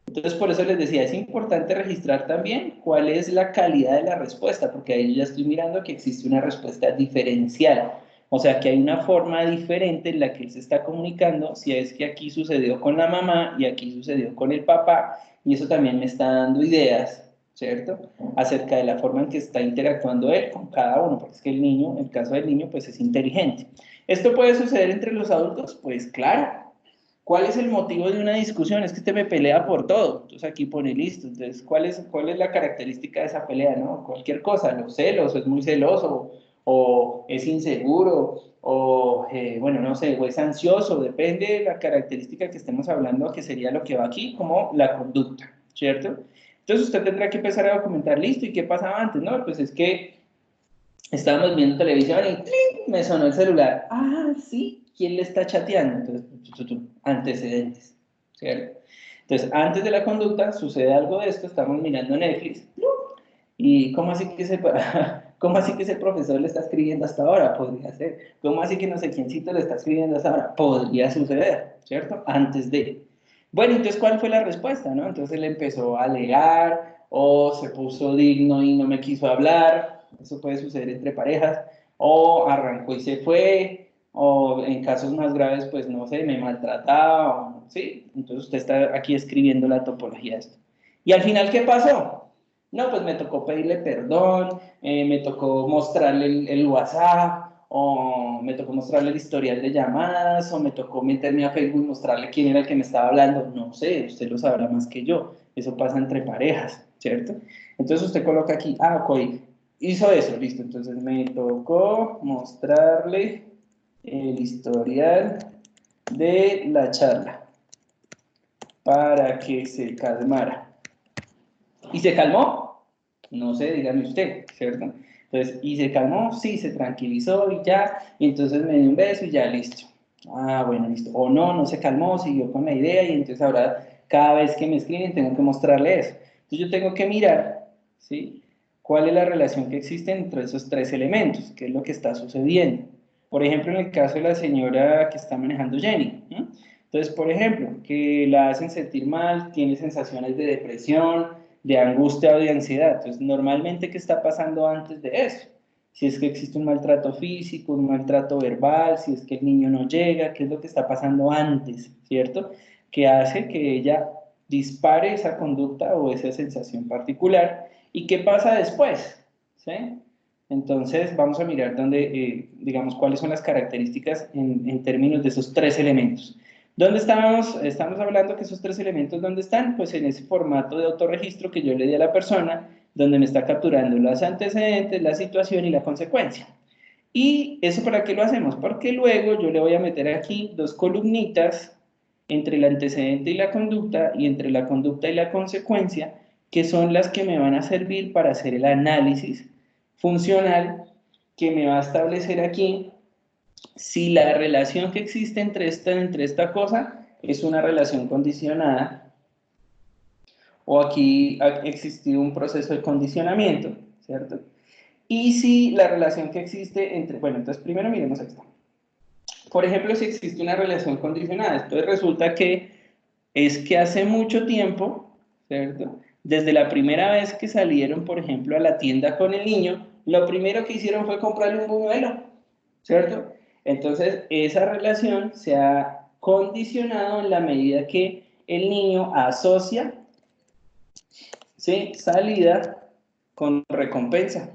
Entonces, por eso les decía, es importante registrar también cuál es la calidad de la respuesta, porque ahí yo ya estoy mirando que existe una respuesta diferencial. O sea, que hay una forma diferente en la que él se está comunicando, si es que aquí sucedió con la mamá y aquí sucedió con el papá, y eso también me está dando ideas, ¿cierto? Acerca de la forma en que está interactuando él con cada uno, porque es que el niño, el caso del niño, pues es inteligente. ¿Esto puede suceder entre los adultos? Pues claro. ¿Cuál es el motivo de una discusión? Es que usted me pelea por todo. Entonces aquí pone listo. Entonces, ¿cuál es la característica de esa pelea? ¿No? Cualquier cosa, los celos, es muy celoso, o es inseguro, o bueno, no sé, o es ansioso, depende de la característica que estemos hablando, que sería lo que va aquí, como la conducta, ¿cierto? Entonces usted tendrá que empezar a documentar, listo, ¿y qué pasaba antes? No, pues es que estábamos viendo televisión y ¡tling! Me sonó el celular. Ah, sí, ¿quién le está chateando? Entonces, antecedentes, ¿cierto? Entonces, antes de la conducta sucede algo de esto, estamos mirando Netflix, y ¿cómo así que cómo así que ese profesor le está escribiendo hasta ahora? Podría ser. ¿Cómo así que no sé quiéncito le está escribiendo hasta ahora? Podría suceder, ¿cierto? Antes de. Bueno, entonces, ¿cuál fue la respuesta, no? Entonces él empezó a alegar, o se puso digno y no me quiso hablar, eso puede suceder entre parejas, o arrancó y se fue, o en casos más graves, pues no sé, me maltrataba, o, ¿sí? Entonces usted está aquí escribiendo la topología de esto. Y al final, ¿qué pasó? No, pues me tocó pedirle perdón, me tocó mostrarle el WhatsApp, o me tocó mostrarle el historial de llamadas, o me tocó meterme a Facebook y mostrarle quién era el que me estaba hablando. No sé, usted lo sabrá más que yo. Eso pasa entre parejas, ¿cierto? Entonces usted coloca aquí, ok, hizo eso, listo. Entonces me tocó mostrarle el historial de la charla para que se calmara. ¿Y se calmó? No sé, dígame usted, ¿cierto? Entonces, ¿y se calmó? Sí, se tranquilizó y ya, y entonces me dio un beso y ya, listo. Ah, bueno, listo. O no, no se calmó, siguió con la idea y entonces ahora cada vez que me escriben tengo que mostrarle eso. Entonces yo tengo que mirar, ¿sí? ¿Cuál es la relación que existe entre esos tres elementos? ¿Qué es lo que está sucediendo? Por ejemplo, en el caso de la señora que está manejando Jenny, ¿sí? Entonces, por ejemplo, que la hacen sentir mal, tiene sensaciones de depresión, de angustia o de ansiedad. Entonces, normalmente, ¿qué está pasando antes de eso? Si es que existe un maltrato físico, un maltrato verbal, si es que el niño no llega, ¿qué es lo que está pasando antes, cierto? Que hace que ella dispare esa conducta o esa sensación particular. ¿Y qué pasa después? ¿Sí? Entonces, vamos a mirar dónde, digamos, cuáles son las características en términos de esos tres elementos. ¿Dónde estábamos? Estamos hablando que esos tres elementos, ¿dónde están? Pues en ese formato de autorregistro que yo le di a la persona, donde me está capturando los antecedentes, la situación y la consecuencia. ¿Y eso para qué lo hacemos? Porque luego yo le voy a meter aquí dos columnitas entre el antecedente y la conducta, y entre la conducta y la consecuencia, que son las que me van a servir para hacer el análisis funcional que me va a establecer aquí si la relación que existe entre esta cosa es una relación condicionada o aquí ha existido un proceso de condicionamiento, ¿cierto? Y si la relación que existe entre, bueno, entonces primero miremos esto. Por ejemplo, si existe una relación condicionada, entonces resulta que es que hace mucho tiempo, ¿cierto? Desde la primera vez que salieron, por ejemplo, a la tienda con el niño, lo primero que hicieron fue comprarle un buñuelo, ¿cierto? Entonces, esa relación se ha condicionado en la medida que el niño asocia, ¿sí?, salida con recompensa.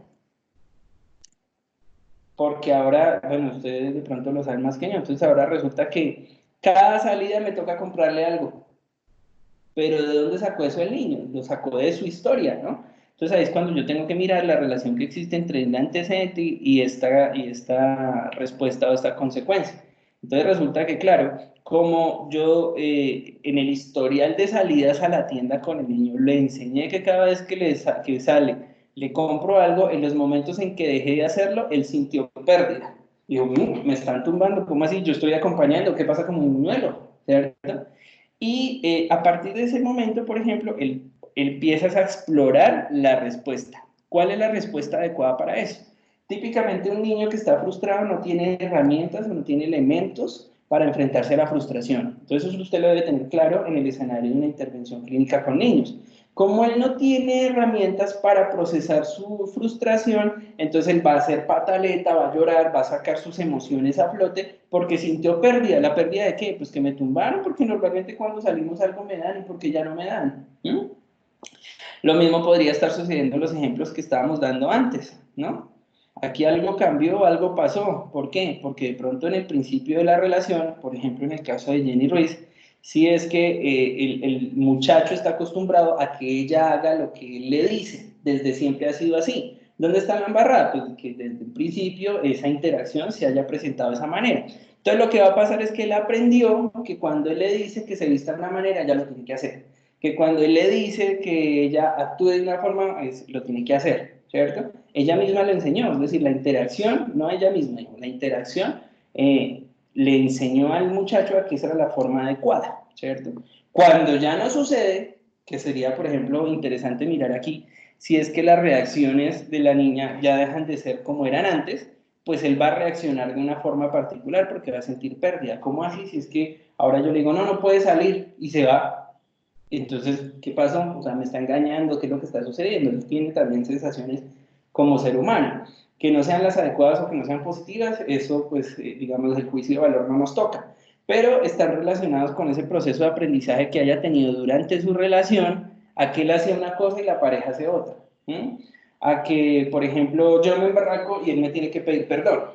Porque ahora, bueno, ustedes de pronto lo saben más que yo, entonces ahora resulta que cada salida me toca comprarle algo. Pero ¿de dónde sacó eso el niño? Lo sacó de su historia, ¿no? Entonces ahí es cuando yo tengo que mirar la relación que existe entre el antecedente y esta respuesta o esta consecuencia. Entonces resulta que, claro, como yo en el historial de salidas a la tienda con el niño le enseñé que cada vez que sale le compro algo, en los momentos en que dejé de hacerlo, él sintió pérdida. Dijo, me están tumbando, ¿cómo así? Yo estoy acompañando, ¿qué pasa con un buñuelo? ¿Cierto? Y a partir de ese momento, por ejemplo, empiezas a explorar la respuesta. ¿Cuál es la respuesta adecuada para eso? Típicamente un niño que está frustrado no tiene herramientas o no tiene elementos para enfrentarse a la frustración. Entonces eso usted lo debe tener claro en el escenario de una intervención clínica con niños. Como él no tiene herramientas para procesar su frustración, entonces él va a hacer pataleta, va a llorar, va a sacar sus emociones a flote porque sintió pérdida. ¿La pérdida de qué? Pues que me tumbaron, porque normalmente cuando salimos algo me dan y porque ya no me dan. Lo mismo podría estar sucediendo en los ejemplos que estábamos dando antes, ¿no? Aquí algo cambió, algo pasó. ¿Por qué? Porque de pronto en el principio de la relación, por ejemplo en el caso de Jenny Ruiz, sí es que el muchacho está acostumbrado a que ella haga lo que él le dice. Desde siempre ha sido así. ¿Dónde está la embarrada? Pues que desde el principio esa interacción se haya presentado de esa manera. Entonces lo que va a pasar es que él aprendió que cuando él le dice que se vista de una manera, ya lo tiene que hacer. Que cuando él le dice que ella actúe de una forma, lo tiene que hacer, ¿cierto? Ella misma le enseñó, es decir, la interacción, no ella misma, la interacción le enseñó al muchacho a que esa era la forma adecuada, ¿cierto? Cuando ya no sucede, que sería, por ejemplo, interesante mirar aquí, si es que las reacciones de la niña ya dejan de ser como eran antes, pues él va a reaccionar de una forma particular porque va a sentir pérdida. ¿Cómo así? Si es que ahora yo le digo, no, no puede salir y se va. Entonces, ¿qué pasó? O sea, me está engañando, ¿qué es lo que está sucediendo? Él tiene también sensaciones como ser humano. Que no sean las adecuadas o que no sean positivas, eso, pues, digamos, el juicio de valor no nos toca. Pero están relacionados con ese proceso de aprendizaje que haya tenido durante su relación, a que él hacía una cosa y la pareja hace otra. ¿sí? A que, por ejemplo, yo me embarraco y él me tiene que pedir perdón.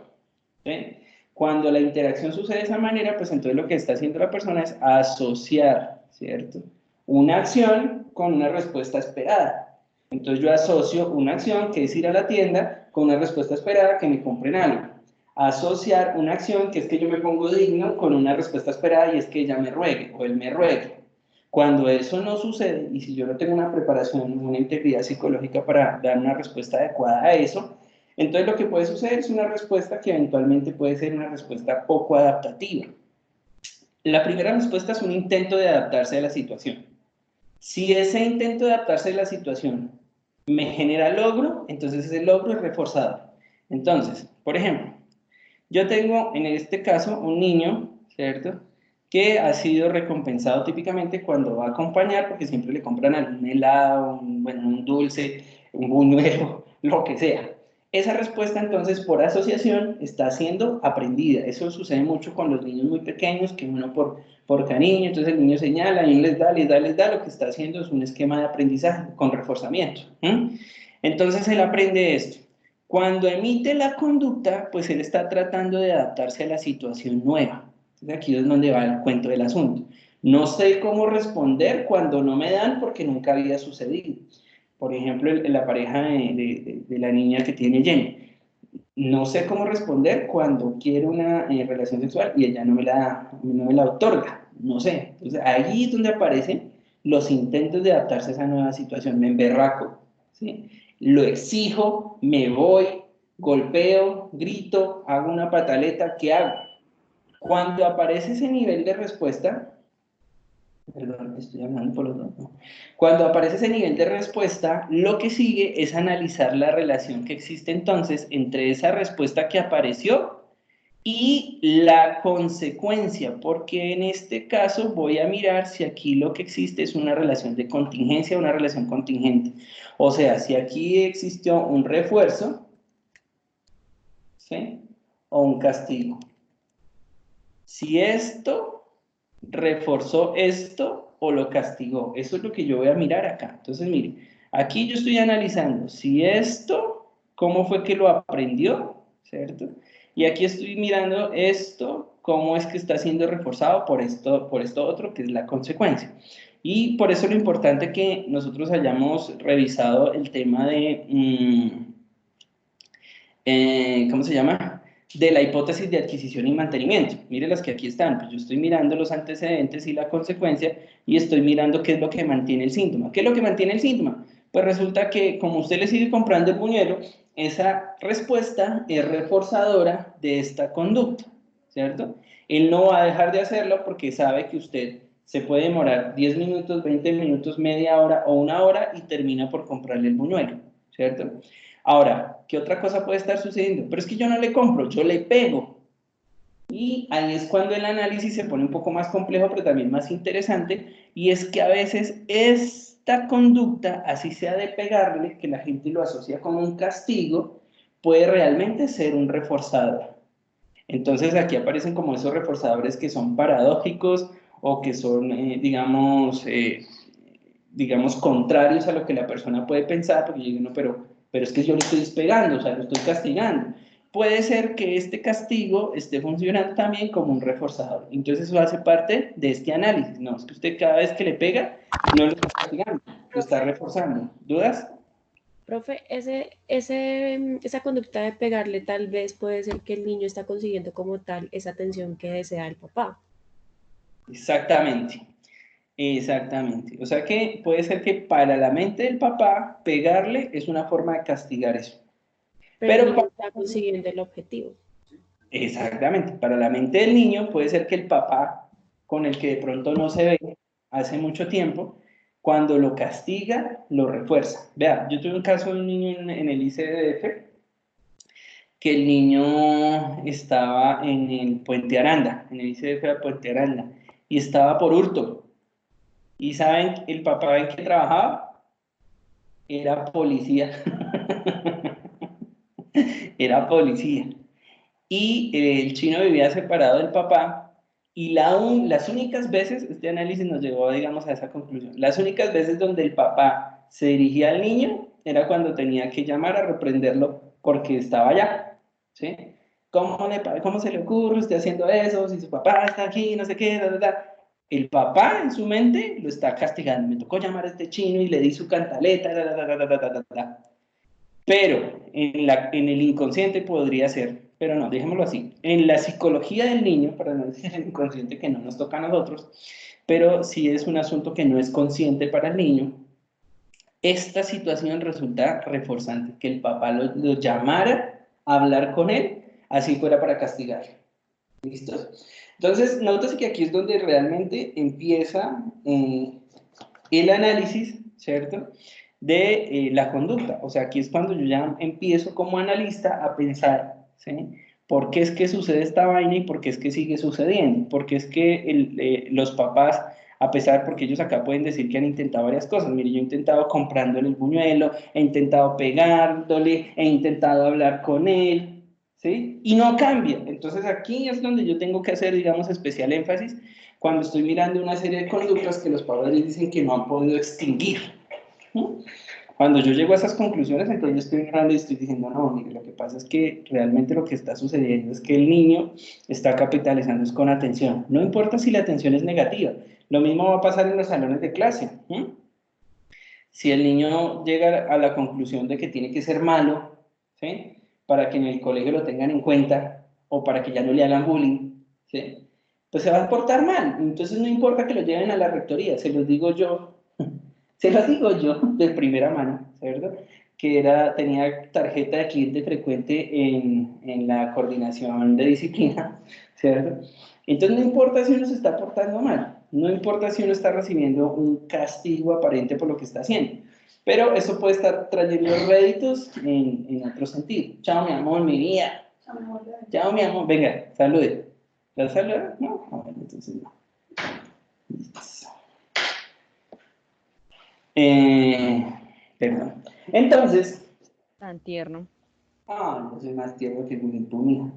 ¿Sí? Cuando la interacción sucede de esa manera, pues entonces lo que está haciendo la persona es asociar, ¿cierto? Una acción con una respuesta esperada. Entonces yo asocio una acción que es ir a la tienda con una respuesta esperada que me compren algo. Asociar una acción que es que yo me pongo digno con una respuesta esperada y es que ella me ruegue o él me ruegue. Cuando eso no sucede y si yo no tengo una preparación, una integridad psicológica para dar una respuesta adecuada a eso, entonces lo que puede suceder es una respuesta que eventualmente puede ser una respuesta poco adaptativa. La primera respuesta es un intento de adaptarse a la situación. Si ese intento de adaptarse a la situación me genera logro, entonces ese logro es reforzado. Entonces, por ejemplo, yo tengo en este caso un niño, ¿cierto? Que ha sido recompensado típicamente cuando va a acompañar, porque siempre le compran algún helado, un dulce, un buñuelo, lo que sea. Esa respuesta entonces por asociación está siendo aprendida. Eso sucede mucho con los niños muy pequeños, que uno por cariño, entonces el niño señala y uno les da, lo que está haciendo es un esquema de aprendizaje con reforzamiento. Entonces él aprende esto. Cuando emite la conducta, pues él está tratando de adaptarse a la situación nueva. Entonces aquí es donde va el cuento del asunto. No sé cómo responder cuando no me dan porque nunca había sucedido. Por ejemplo, la pareja de la niña que tiene Jenny. No sé cómo responder cuando quiero una relación sexual y ella no me la otorga. No sé. Entonces ahí es donde aparecen los intentos de adaptarse a esa nueva situación. Me emberraco, ¿sí? Lo exijo, me voy, golpeo, grito, hago una pataleta, ¿qué hago? Cuando aparece ese nivel de respuesta, perdón, estoy hablando por los dos, ¿no? Cuando aparece ese nivel de respuesta, lo que sigue es analizar la relación que existe entonces entre esa respuesta que apareció y la consecuencia, porque en este caso voy a mirar si aquí lo que existe es una relación de contingencia o una relación contingente. O sea, si aquí existió un refuerzo, ¿sí? O un castigo. Si esto reforzó esto o lo castigó, eso es lo que yo voy a mirar acá. Entonces, mire, aquí yo estoy analizando si esto, cómo fue que lo aprendió, ¿cierto? Y aquí estoy mirando esto, cómo es que está siendo reforzado por esto otro, que es la consecuencia. Y por eso lo importante que nosotros hayamos revisado el tema de, ¿cómo se llama? De la hipótesis de adquisición y mantenimiento. Mire las que aquí están. Pues yo estoy mirando los antecedentes y la consecuencia y estoy mirando qué es lo que mantiene el síntoma. ¿Qué es lo que mantiene el síntoma? Pues resulta que como usted le sigue comprando el buñuelo, esa respuesta es reforzadora de esta conducta, ¿cierto? Él no va a dejar de hacerlo porque sabe que usted se puede demorar 10 minutos, 20 minutos, media hora o una hora y termina por comprarle el buñuelo, ¿cierto? Ahora, ¿qué otra cosa puede estar sucediendo? Pero es que yo no le compro, yo le pego. Y ahí es cuando el análisis se pone un poco más complejo, pero también más interesante, y es que a veces esta conducta, así sea de pegarle, que la gente lo asocia con un castigo, puede realmente ser un reforzador. Entonces aquí aparecen como esos reforzadores que son paradójicos o que son, digamos, contrarios a lo que la persona puede pensar, porque yo digo, no, pero es que yo lo estoy despegando, o sea, lo estoy castigando. Puede ser que este castigo esté funcionando también como un reforzador. Entonces eso hace parte de este análisis. No, es que usted cada vez que le pega, no lo está castigando, lo está reforzando. ¿Dudas? Profe, esa conducta de pegarle tal vez puede ser que el niño está consiguiendo como tal esa atención que desea el papá. Exactamente. Exactamente. O sea que puede ser que para la mente del papá, pegarle es una forma de castigar eso. Pero el Pero niño está consiguiendo el objetivo. exactamente, para la mente del niño puede ser que el papá, con el que de pronto no se ve hace mucho tiempo, cuando lo castiga, lo refuerza. Vea, yo tuve un caso de un niño en el ICDF, que el niño estaba en el Puente Aranda, en el ICDF de Puente Aranda, y estaba por hurto. ¿Y saben el papá en qué trabajaba? Era policía. Era policía. Y el chino vivía separado del papá y las únicas veces, este análisis nos llevó, digamos, a esa conclusión, las únicas veces donde el papá se dirigía al niño era cuando tenía que llamar a reprenderlo porque estaba allá, ¿sí? ¿Cómo se le ocurre usted haciendo eso? Si su papá está aquí, no sé qué, da, da, da. El papá en su mente lo está castigando. Me tocó llamar a este chino y le di su cantaleta, da, da, da, da, da, da, da, da. Pero en el inconsciente podría ser, pero no, dejémoslo así. En la psicología del niño, para no decir el inconsciente que no nos toca a nosotros, pero sí es un asunto que no es consciente para el niño, esta situación resulta reforzante, que el papá lo llamara a hablar con él, así fuera para castigar. ¿Listos? Entonces, nótese que aquí es donde realmente empieza el análisis, ¿cierto? De la conducta. O sea, aquí es cuando yo ya empiezo como analista a pensar, ¿sí? ¿Por qué es que sucede esta vaina y por qué es que sigue sucediendo? Porque es que los papás, a pesar, porque ellos acá pueden decir que han intentado varias cosas. Mire, yo he intentado comprándole el buñuelo, he intentado pegándole, he intentado hablar con él, ¿sí? Y no cambia. Entonces aquí es donde yo tengo que hacer, digamos, especial énfasis cuando estoy mirando una serie de conductas que los padres dicen que no han podido extinguir. ¿No? Cuando yo llego a esas conclusiones, entonces yo estoy mirando y estoy diciendo, no, mire, lo que pasa es que realmente lo que está sucediendo es que el niño está capitalizando es con atención. No importa si la atención es negativa, lo mismo va a pasar en los salones de clase. Si el niño llega a la conclusión de que tiene que ser malo, ¿sí? Para que en el colegio lo tengan en cuenta o para que ya no le hagan bullying, ¿sí? Pues se va a portar mal. Entonces no importa que lo lleven a la rectoría, se los digo yo, se los digo yo de primera mano, ¿cierto? Que tenía tarjeta de cliente frecuente en la coordinación de disciplina, ¿cierto? Entonces no importa si uno se está portando mal, no importa si uno está recibiendo un castigo aparente por lo que está haciendo, pero eso puede estar trayendo réditos en otro sentido. Chao, mi amor, mi vida. Chao, mi amor. Venga, salude. ¿La saluda? No, bueno, entonces no. Listo. Perdón. Entonces, Tan tierno. yo soy más tierno que tu hija.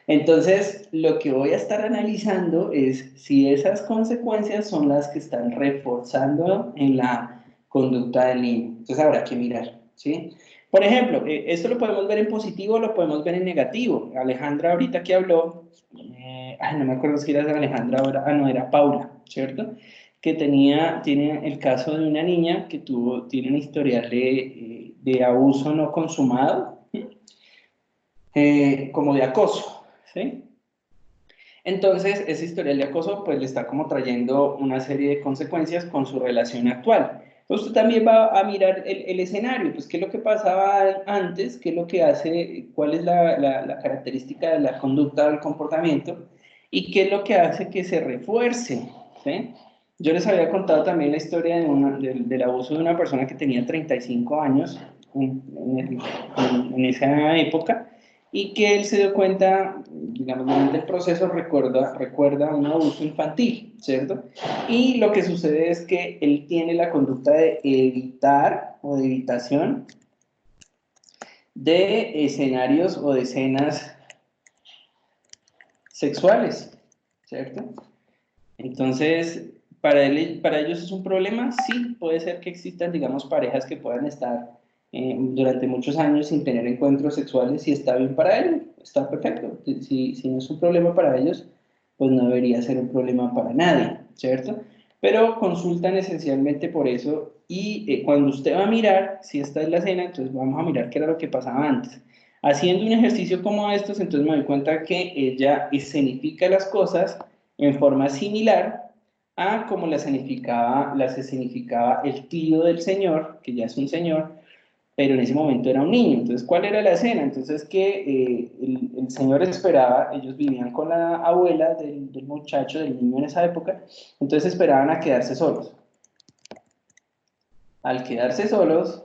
Entonces, lo que voy a estar analizando es si esas consecuencias son las que están reforzando en la conducta del niño. Entonces, habrá que mirar, ¿sí? Por ejemplo, esto lo podemos ver en positivo o lo podemos ver en negativo. Alejandra ahorita que habló, no me acuerdo si era Alejandra ahora, no, era Paula, ¿cierto? Que tiene el caso de una niña que tiene un historial de abuso no consumado, como de acoso, ¿sí? Entonces, ese historial de acoso pues le está como trayendo una serie de consecuencias con su relación actual. Entonces, usted también va a mirar el escenario, pues qué es lo que pasaba antes, qué es lo que hace, cuál es la característica de la conducta del comportamiento y qué es lo que hace que se refuerce, ¿sí? Yo les había contado también la historia del abuso de una persona que tenía 35 años en esa época y que él se dio cuenta, digamos, durante el proceso recuerda un abuso infantil, ¿cierto? Y lo que sucede es que él tiene la conducta de evitar o de evitación de escenarios o de escenas sexuales, ¿cierto? Entonces, para ellos es un problema, sí, puede ser que existan, digamos, parejas que puedan estar durante muchos años sin tener encuentros sexuales y está bien para ellos, está perfecto. Si no es un problema para ellos, pues no debería ser un problema para nadie, ¿cierto? Pero consultan esencialmente por eso y cuando usted va a mirar, si esta es la escena, entonces vamos a mirar qué era lo que pasaba antes. Haciendo un ejercicio como estos, entonces me doy cuenta que ella escenifica las cosas en forma similar a como las escenificaba el tío del señor, que ya es un señor, pero en ese momento era un niño. Entonces, ¿cuál era la escena? Entonces, que el señor esperaba, ellos vivían con la abuela del muchacho, del niño en esa época, entonces esperaban a quedarse solos. Al quedarse solos,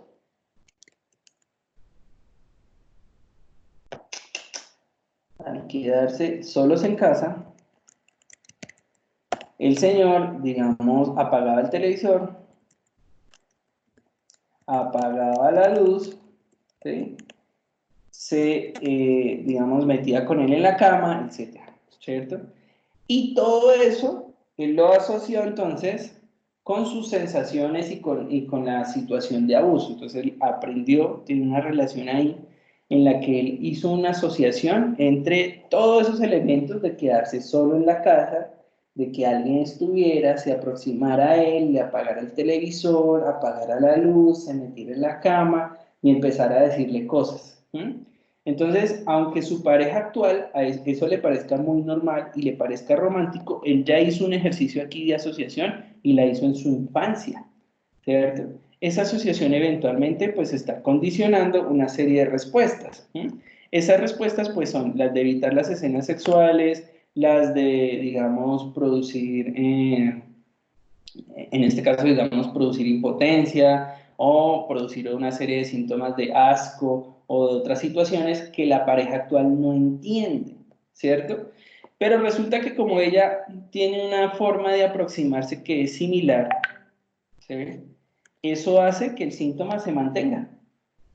en casa, el señor, digamos, apagaba el televisor, apagaba la luz, ¿sí? Digamos, metía con él en la cama, etcétera, ¿cierto? Y todo eso, él lo asoció entonces con sus sensaciones y con la situación de abuso. Entonces él aprendió, tiene una relación ahí en la que él hizo una asociación entre todos esos elementos de quedarse solo en la casa, de que alguien estuviera, se aproximara a él, le apagara el televisor, apagara la luz, se metiera en la cama y empezara a decirle cosas. Entonces, aunque su pareja actual a eso le parezca muy normal y le parezca romántico, él ya hizo un ejercicio aquí de asociación y la hizo en su infancia, ¿cierto? Esa asociación eventualmente pues está condicionando una serie de respuestas. Esas respuestas pues son las de evitar las escenas sexuales, las de, digamos, producir, en este caso, digamos, producir impotencia o producir una serie de síntomas de asco o de otras situaciones que la pareja actual no entiende, ¿cierto? Pero resulta que como ella tiene una forma de aproximarse que es similar, ¿sí? Eso hace que el síntoma se mantenga,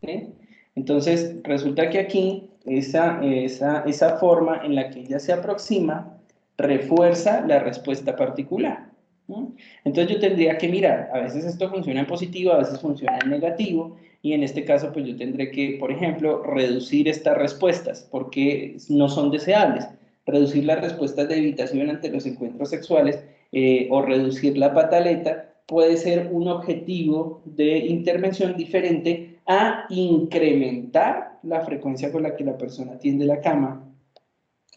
¿sí? Entonces, resulta que aquí esa forma en la que ella se aproxima refuerza la respuesta particular, ¿no? Entonces yo tendría que mirar, a veces esto funciona en positivo, a veces funciona en negativo, y en este caso pues yo tendré que, por ejemplo, reducir estas respuestas, porque no son deseables. Reducir las respuestas de evitación ante los encuentros sexuales o reducir la pataleta puede ser un objetivo de intervención diferente a incrementar la frecuencia con la que la persona tiende la cama,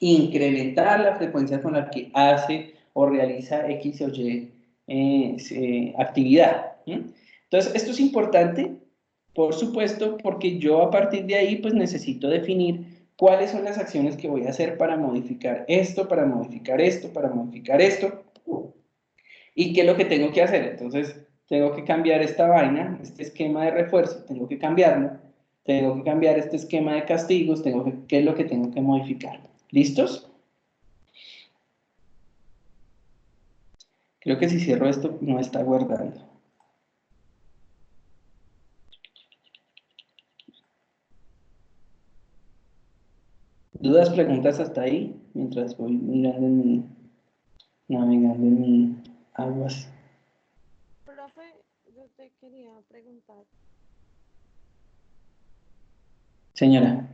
incrementar la frecuencia con la que hace o realiza X o Y actividad. Entonces, esto es importante, por supuesto, porque yo a partir de ahí pues necesito definir cuáles son las acciones que voy a hacer para modificar esto, para modificar esto, para modificar esto, y qué es lo que tengo que hacer. Entonces, tengo que cambiar esta vaina, este esquema de refuerzo, tengo que cambiarlo, tengo que cambiar este esquema de castigos, ¿qué es lo que tengo que modificar? ¿Listos? Creo que si cierro esto no está guardando. ¿Dudas, preguntas hasta ahí? Mientras voy mirando navegando en mi aguas. Profe, yo te quería preguntar. Señora.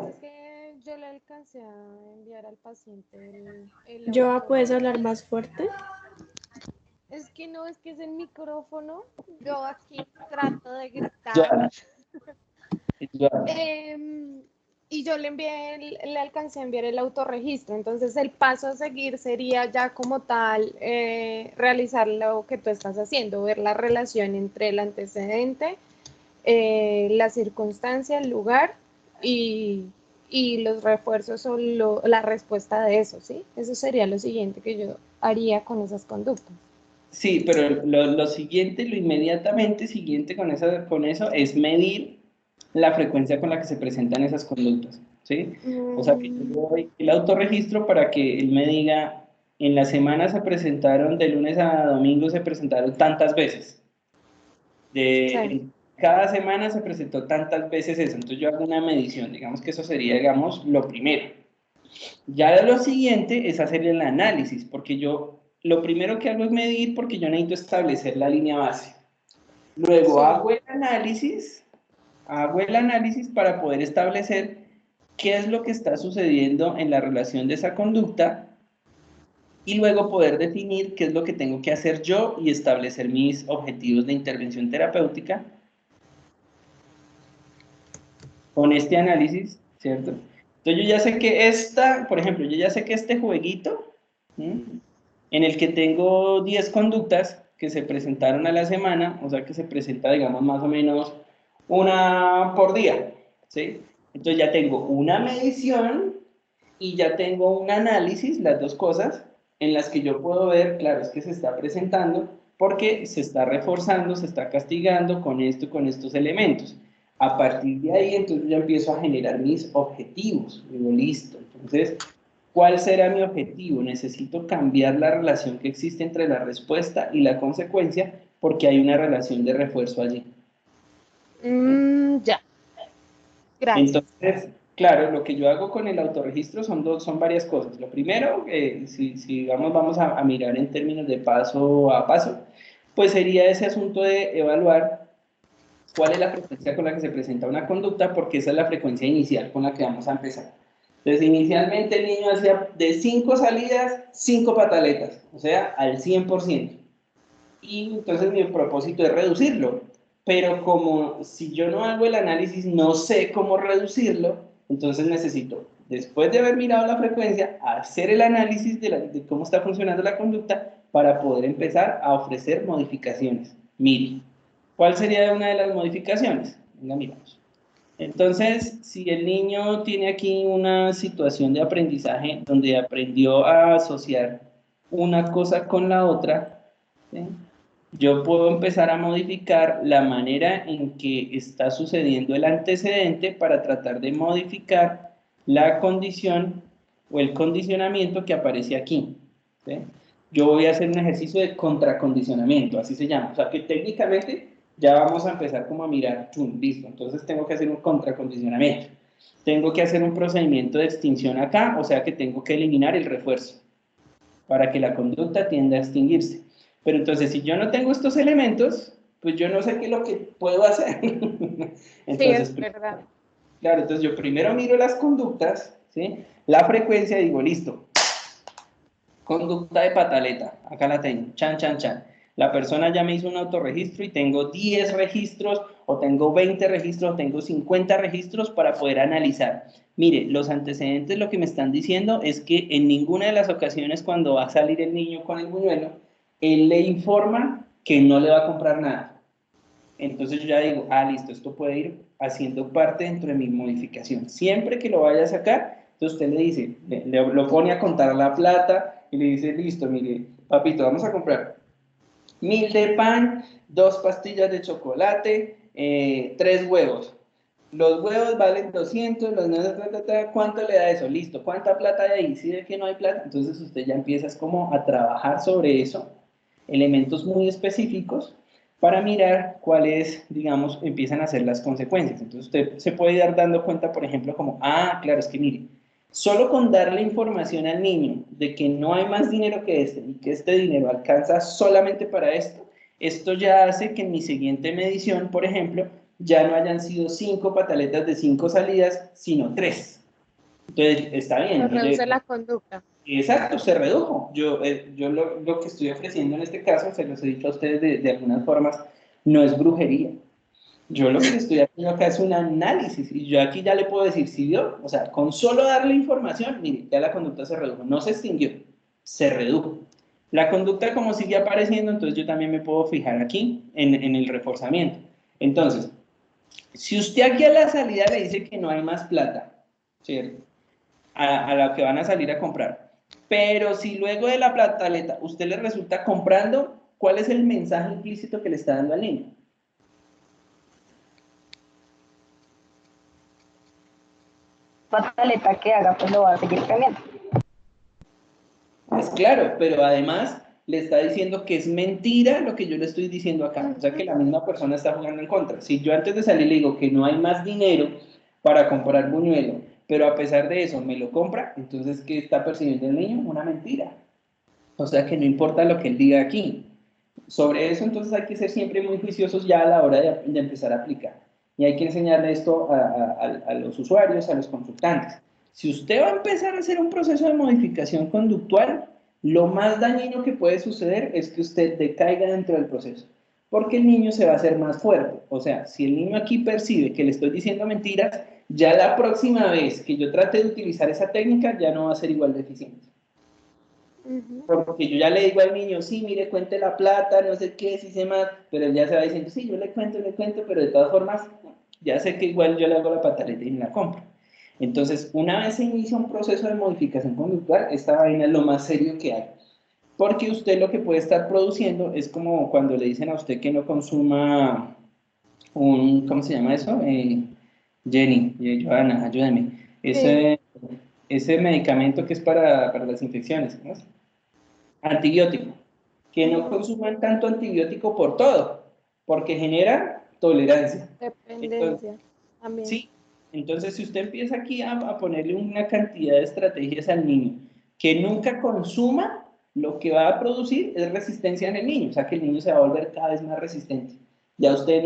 Es que yo le alcancé a enviar al paciente el Joa, ¿puedes autor. hablar más fuerte? Es que no, es que es el micrófono. Yo aquí trato de gritar. Joana. Y yo le envié, le alcancé a enviar el autorregistro. Entonces el paso a seguir sería ya como tal realizar lo que tú estás haciendo, ver la relación entre el antecedente, la circunstancia, el lugar y los refuerzos o la respuesta de eso, ¿sí? Eso sería lo siguiente que yo haría con esas conductas. Sí, pero lo siguiente, lo inmediatamente siguiente con eso es medir la frecuencia con la que se presentan esas conductas, ¿sí? O sea, que yo le doy el autorregistro para que él me diga, en la semana se presentaron, de lunes a domingo se presentaron tantas veces. Sí. Cada semana se presentó tantas veces eso, entonces yo hago una medición, digamos que eso sería, digamos, lo primero. Ya lo siguiente es hacer el análisis, porque yo lo primero que hago es medir porque yo necesito establecer la línea base. Luego Sí. hago el análisis para poder establecer qué es lo que está sucediendo en la relación de esa conducta y luego poder definir qué es lo que tengo que hacer yo y establecer mis objetivos de intervención terapéutica con este análisis, ¿cierto? Entonces yo ya sé que por ejemplo, yo ya sé que este jueguito, en el que tengo 10 conductas que se presentaron a la semana, o sea que se presenta, digamos, más o menos una por día, ¿sí? Entonces ya tengo una medición y ya tengo un análisis, las dos cosas, en las que yo puedo ver, claro, es que se está presentando porque se está reforzando, se está castigando con estos elementos. A partir de ahí, entonces yo empiezo a generar mis objetivos. Digo, listo. Entonces, ¿cuál será mi objetivo? Necesito cambiar la relación que existe entre la respuesta y la consecuencia porque hay una relación de refuerzo allí. Ya. Gracias. Entonces, Claro, lo que yo hago con el autorregistro son varias cosas. Lo primero, si digamos vamos a mirar en términos de paso a paso, pues sería ese asunto de evaluar cuál es la frecuencia con la que se presenta una conducta, porque esa es la frecuencia inicial con la que vamos a empezar. Entonces, inicialmente el niño hacía de 5 salidas, 5 pataletas, o sea, al 100%. Y entonces mi propósito es reducirlo. Pero como si yo no hago el análisis, no sé cómo reducirlo, entonces necesito, después de haber mirado la frecuencia, hacer el análisis de cómo está funcionando la conducta para poder empezar a ofrecer modificaciones. Mire, ¿cuál sería una de las modificaciones? Venga, miramos. Entonces, si el niño tiene aquí una situación de aprendizaje donde aprendió a asociar una cosa con la otra, ¿sí? Yo puedo empezar a modificar la manera en que está sucediendo el antecedente para tratar de modificar la condición o el condicionamiento que aparece aquí, ¿sí? Yo voy a hacer un ejercicio de contracondicionamiento, así se llama. O sea que técnicamente ya vamos a empezar como a mirar, chum, listo, entonces tengo que hacer un contracondicionamiento. Tengo que hacer un procedimiento de extinción acá, o sea que tengo que eliminar el refuerzo para que la conducta tienda a extinguirse. Pero entonces, si yo no tengo estos elementos, pues yo no sé qué es lo que puedo hacer. Sí, Entonces, es verdad. claro, entonces yo primero miro las conductas, ¿sí? La frecuencia, digo, listo, conducta de pataleta, acá la tengo, chan, chan, chan. La persona ya me hizo un autorregistro y tengo 10 registros, o tengo 20 registros, o tengo 50 registros para poder analizar. Mire, los antecedentes lo que me están diciendo es que en ninguna de las ocasiones cuando va a salir el niño con el buñuelo, él le informa que no le va a comprar nada. Entonces yo ya digo, listo, esto puede ir haciendo parte dentro de mi modificación. Siempre que lo vaya a sacar, entonces usted le dice, lo pone a contar la plata y le dice, listo, mire, papito, vamos a comprar 1000 de pan, 2 pastillas de chocolate, 3 huevos. Los huevos valen 200, los nuevos, ¿cuánto le da eso? Listo, ¿cuánta plata hay ahí? Si ve que no hay plata, entonces usted ya empieza como a trabajar sobre eso, elementos muy específicos, para mirar cuáles, digamos, empiezan a ser las consecuencias. Entonces usted se puede ir dando cuenta, por ejemplo, como, claro, es que mire, solo con darle información al niño de que no hay más dinero que este y que este dinero alcanza solamente para esto, esto ya hace que en mi siguiente medición, por ejemplo, ya no hayan sido 5 pataletas de 5 salidas, sino 3. Entonces, está Se bien. reduce la conducta. Exacto, se redujo. Yo lo que estoy ofreciendo en este caso, se los he dicho a ustedes de algunas formas, no es brujería. Yo lo que estoy haciendo acá es un análisis y yo aquí ya le puedo decir, si vio, o sea, con solo darle información, mire, ya la conducta se redujo, no se extinguió, se redujo. La conducta como sigue apareciendo, entonces yo también me puedo fijar aquí en el reforzamiento. Entonces, si usted aquí a la salida le dice que no hay más plata, ¿cierto? A la que van a salir a comprar, pero si luego de la plataleta usted le resulta comprando, ¿cuál es el mensaje implícito que le está dando al niño? Pataleta que haga, pues lo va a seguir teniendo. Pues claro, pero además le está diciendo que es mentira lo que yo le estoy diciendo acá. O sea que la misma persona está jugando en contra. Si yo antes de salir le digo que no hay más dinero para comprar buñuelo, pero a pesar de eso me lo compra, entonces ¿qué está percibiendo el niño? Una mentira. O sea que no importa lo que él diga aquí. Sobre eso entonces hay que ser siempre muy juiciosos ya a la hora de empezar a aplicar. Y hay que enseñarle esto a los usuarios, a los consultantes. Si usted va a empezar a hacer un proceso de modificación conductual, lo más dañino que puede suceder es que usted decaiga dentro del proceso, porque el niño se va a hacer más fuerte. O sea, si el niño aquí percibe que le estoy diciendo mentiras, ya la próxima vez que yo trate de utilizar esa técnica ya no va a ser igual de eficiente. Porque yo ya le digo al niño, sí, mire, cuente la plata, no sé qué, sí sé más, pero él ya se va diciendo, sí, yo le cuento, pero de todas formas, ya sé que igual yo le hago la pataleta y me la compro. Entonces, una vez se inicia un proceso de modificación conductual, esta vaina es lo más serio que hay. Porque usted lo que puede estar produciendo es como cuando le dicen a usted que no consuma ¿cómo se llama eso? Jenny, Johanna, ayúdame. Sí. Ese medicamento que es para las infecciones, ¿no? Antibiótico. Que no consuman tanto antibiótico por todo, porque genera tolerancia. Entonces, Dependencia también. sí, Entonces, si usted empieza aquí a ponerle una cantidad de estrategias al niño que nunca consuma, lo que va a producir es resistencia en el niño, o sea que el niño se va a volver cada vez más resistente. Ya a usted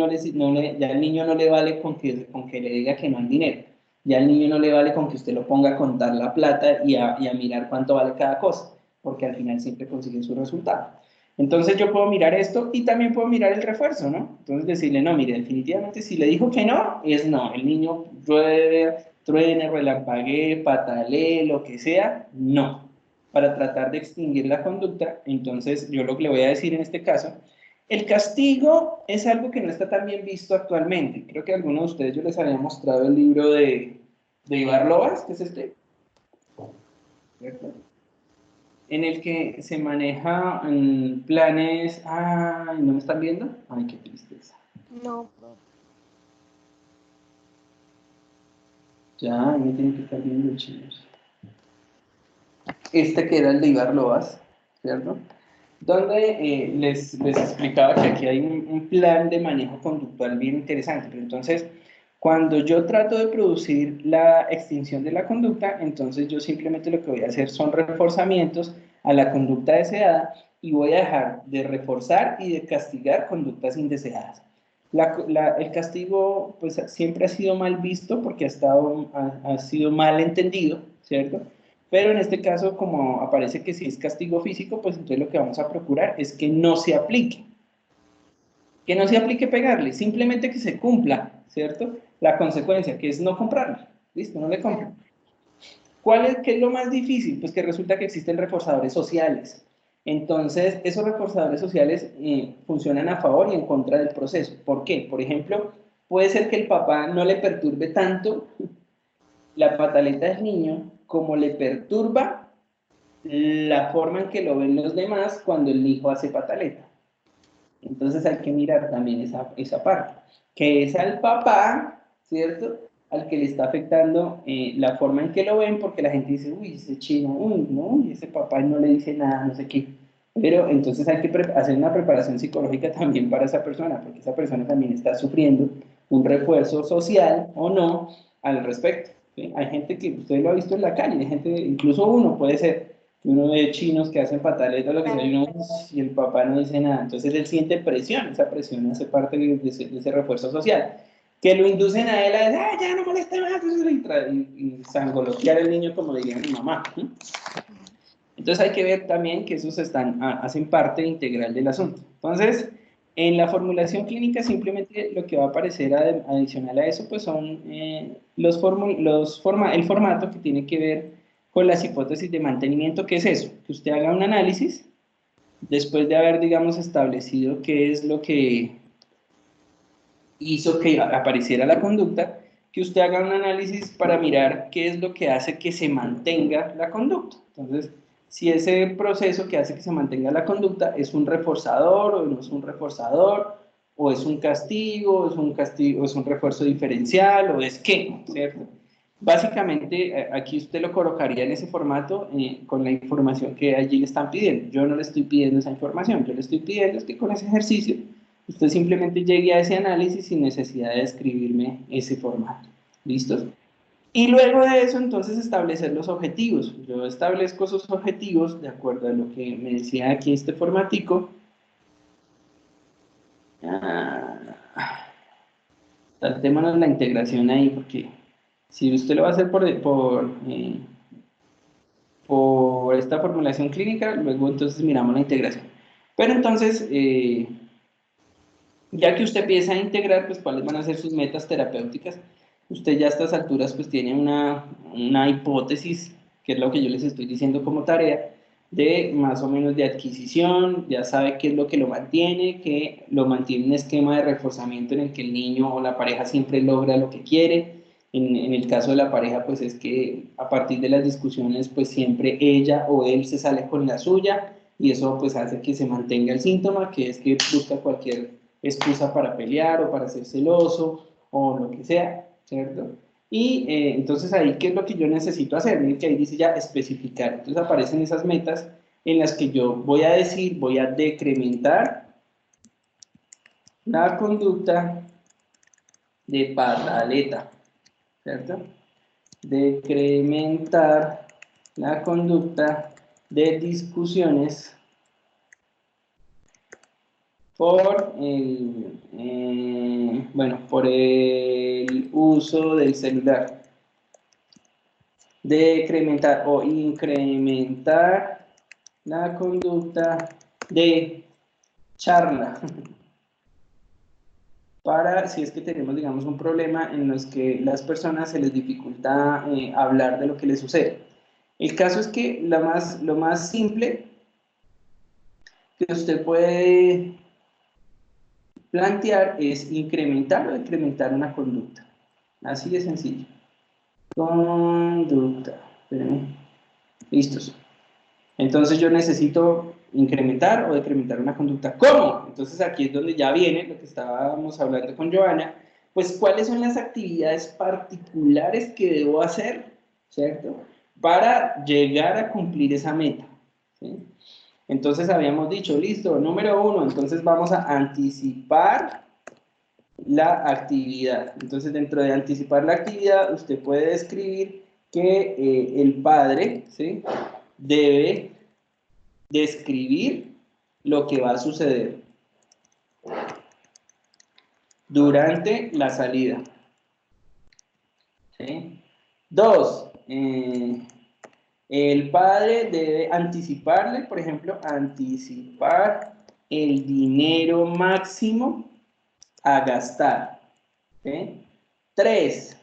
ya el niño no le vale con que le diga que no hay dinero. Ya al niño no le vale con que usted lo ponga a contar la plata y a mirar cuánto vale cada cosa, porque al final siempre consigue su resultado. Entonces yo puedo mirar esto y también puedo mirar el refuerzo, ¿no? Entonces decirle, no, mire, definitivamente si le dijo que no, es no. El niño llueve, truene, relampaguee, patalee, lo que sea, no. Para tratar de extinguir la conducta, entonces yo lo que le voy a decir en este caso, el castigo es algo que no está tan bien visto actualmente. Creo que a algunos de ustedes yo les había mostrado el libro de Ibar Loas, que es este, ¿cierto? En el que se manejan planes. Ay, ¿no me están viendo? Ay, qué tristeza. No, profe. Ya, me tienen que estar viendo, chicos. Este que era el de Ibar Loas, ¿cierto? Donde les explicaba que aquí hay un plan de manejo conductual bien interesante. Pero entonces, cuando yo trato de producir la extinción de la conducta, entonces yo simplemente lo que voy a hacer son reforzamientos a la conducta deseada y voy a dejar de reforzar y de castigar conductas indeseadas. El castigo pues siempre ha sido mal visto porque ha sido mal entendido, ¿cierto? Pero en este caso, como aparece que si es castigo físico, pues entonces lo que vamos a procurar es que no se aplique. Que no se aplique pegarle, simplemente que se cumpla, ¿cierto? La consecuencia, que es no comprarle. ¿Listo? No le compran. ¿Qué es lo más difícil? Pues que resulta que existen reforzadores sociales. Entonces, esos reforzadores sociales funcionan a favor y en contra del proceso. ¿Por qué? Por ejemplo, puede ser que el papá no le perturbe tanto la pataleta del niño como le perturba la forma en que lo ven los demás cuando el hijo hace pataleta. Entonces hay que mirar también esa parte, que es al papá, ¿cierto? Al que le está afectando la forma en que lo ven, porque la gente dice, uy, ese chino, uy, no, ese papá no le dice nada, no sé qué. Pero entonces hay que hacer una preparación psicológica también para esa persona, porque esa persona también está sufriendo un refuerzo social o no al respecto. ¿Sí? Hay gente que usted lo ha visto en la calle, hay gente, incluso uno puede ser, uno ve chinos que hacen pataletas, lo que sea, y uno, y el papá no dice nada. Entonces él siente presión, esa presión hace parte de ese refuerzo social, que lo inducen a él a decir, ah, ya no moleste más, y sangolotear al niño como diría mi mamá. ¿Sí? Entonces hay que ver también que esos hacen parte integral del asunto. Entonces, en la formulación clínica simplemente lo que va a aparecer adicional a eso pues son el formato que tiene que ver con las hipótesis de mantenimiento. ¿Qué es eso? Que usted haga un análisis después de haber, digamos, establecido qué es lo que hizo que apareciera la conducta, que usted haga un análisis para mirar qué es lo que hace que se mantenga la conducta. Entonces, si ese proceso que hace que se mantenga la conducta es un reforzador o no es un reforzador, o es un castigo, o es un refuerzo diferencial, o es qué, ¿cierto? Básicamente, aquí usted lo colocaría en ese formato con la información que allí le están pidiendo. Yo no le estoy pidiendo esa información, yo le estoy pidiendo es que con ese ejercicio usted simplemente llegue a ese análisis sin necesidad de escribirme ese formato. ¿Listos? Y luego de eso, entonces, establecer los objetivos. Yo establezco esos objetivos de acuerdo a lo que me decía aquí este formatico. Saltémonos la integración ahí, porque si usted lo va a hacer por esta formulación clínica, luego entonces miramos la integración. Pero entonces, ya que usted empieza a integrar, pues cuáles van a ser sus metas terapéuticas, usted ya a estas alturas pues tiene una hipótesis, que es lo que yo les estoy diciendo como tarea, de más o menos de adquisición, ya sabe qué es lo que lo mantiene, que lo mantiene un esquema de reforzamiento en el que el niño o la pareja siempre logra lo que quiere. En el caso de la pareja, pues es que a partir de las discusiones, pues siempre ella o él se sale con la suya, y eso pues hace que se mantenga el síntoma, que es que busca cualquier excusa para pelear o para ser celoso o lo que sea, ¿cierto? Y entonces ahí, ¿qué es lo que yo necesito hacer? Miren que ahí dice ya especificar. Entonces aparecen esas metas en las que yo voy a decir, voy a decrementar la conducta de pataleta. ¿cierto? Decrementar la conducta de discusiones por por el uso del celular. Decrementar o incrementar la conducta de charla. Para si es que tenemos, digamos, un problema en los que las personas se les dificulta hablar de lo que les sucede. El caso es que lo más simple que usted puede plantear es incrementar o decrementar una conducta. Así de sencillo. Conducta. Espérenme. Listos. Entonces yo necesito incrementar o decrementar una conducta. ¿Cómo? Entonces aquí es donde ya viene lo que estábamos hablando con Joana. Pues cuáles son las actividades particulares que debo hacer, ¿cierto? Para llegar a cumplir esa meta. ¿Sí? Entonces habíamos dicho, listo, número 1, entonces vamos a anticipar la actividad. Entonces dentro de anticipar la actividad, usted puede describir que el padre, ¿sí?, debe describir lo que va a suceder durante la salida. ¿Sí? 2, el padre debe anticiparle, por ejemplo, anticipar el dinero máximo a gastar. ¿Sí? 3,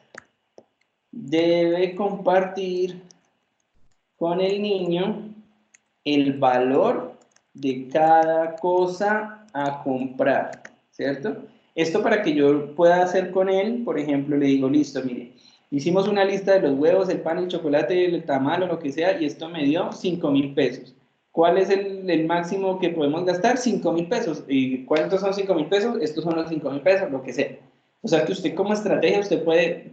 debe compartir con el niño el valor de cada cosa a comprar, ¿cierto? Esto para que yo pueda hacer con él, por ejemplo, le digo, listo, mire, hicimos una lista de los huevos, el pan, el chocolate, el tamal o lo que sea, y esto me dio 5.000 pesos. ¿Cuál es el máximo que podemos gastar? 5.000 pesos. ¿Y cuántos son 5.000 pesos? Estos son los 5.000 pesos, lo que sea. O sea que usted como estrategia, usted puede,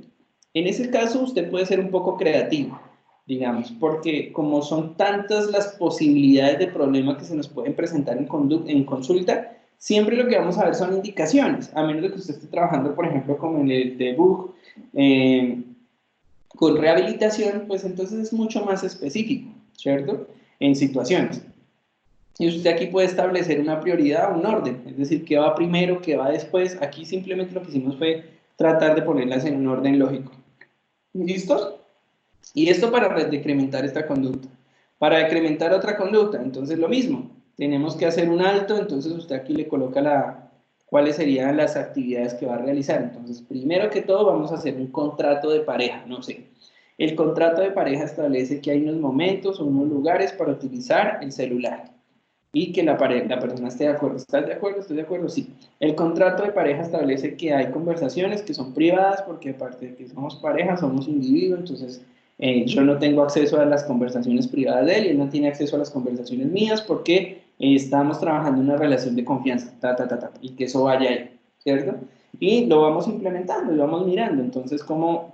en ese caso, usted puede ser un poco creativo, digamos, porque como son tantas las posibilidades de problema que se nos pueden presentar en consulta, siempre lo que vamos a ver son indicaciones, a menos de que usted esté trabajando, por ejemplo, como en el debug, con rehabilitación, pues entonces es mucho más específico, ¿cierto? En situaciones. Y usted aquí puede establecer una prioridad, un orden, es decir, qué va primero, qué va después. Aquí simplemente lo que hicimos fue tratar de ponerlas en un orden lógico. ¿Listos? Y esto para decrementar esta conducta. Para decrementar otra conducta, entonces lo mismo. Tenemos que hacer un alto, entonces usted aquí le coloca cuáles serían las actividades que va a realizar. Entonces, primero que todo vamos a hacer un contrato de pareja, no sé. El contrato de pareja establece que hay unos momentos o unos lugares para utilizar el celular y que la persona esté de acuerdo. ¿Estás de acuerdo? ¿Estoy de acuerdo? Sí. El contrato de pareja establece que hay conversaciones que son privadas porque aparte de que somos pareja, somos individuos, entonces yo no tengo acceso a las conversaciones privadas de él y él no tiene acceso a las conversaciones mías porque estamos trabajando en una relación de confianza, y que eso vaya ahí, ¿cierto? Y lo vamos implementando y vamos mirando, entonces cómo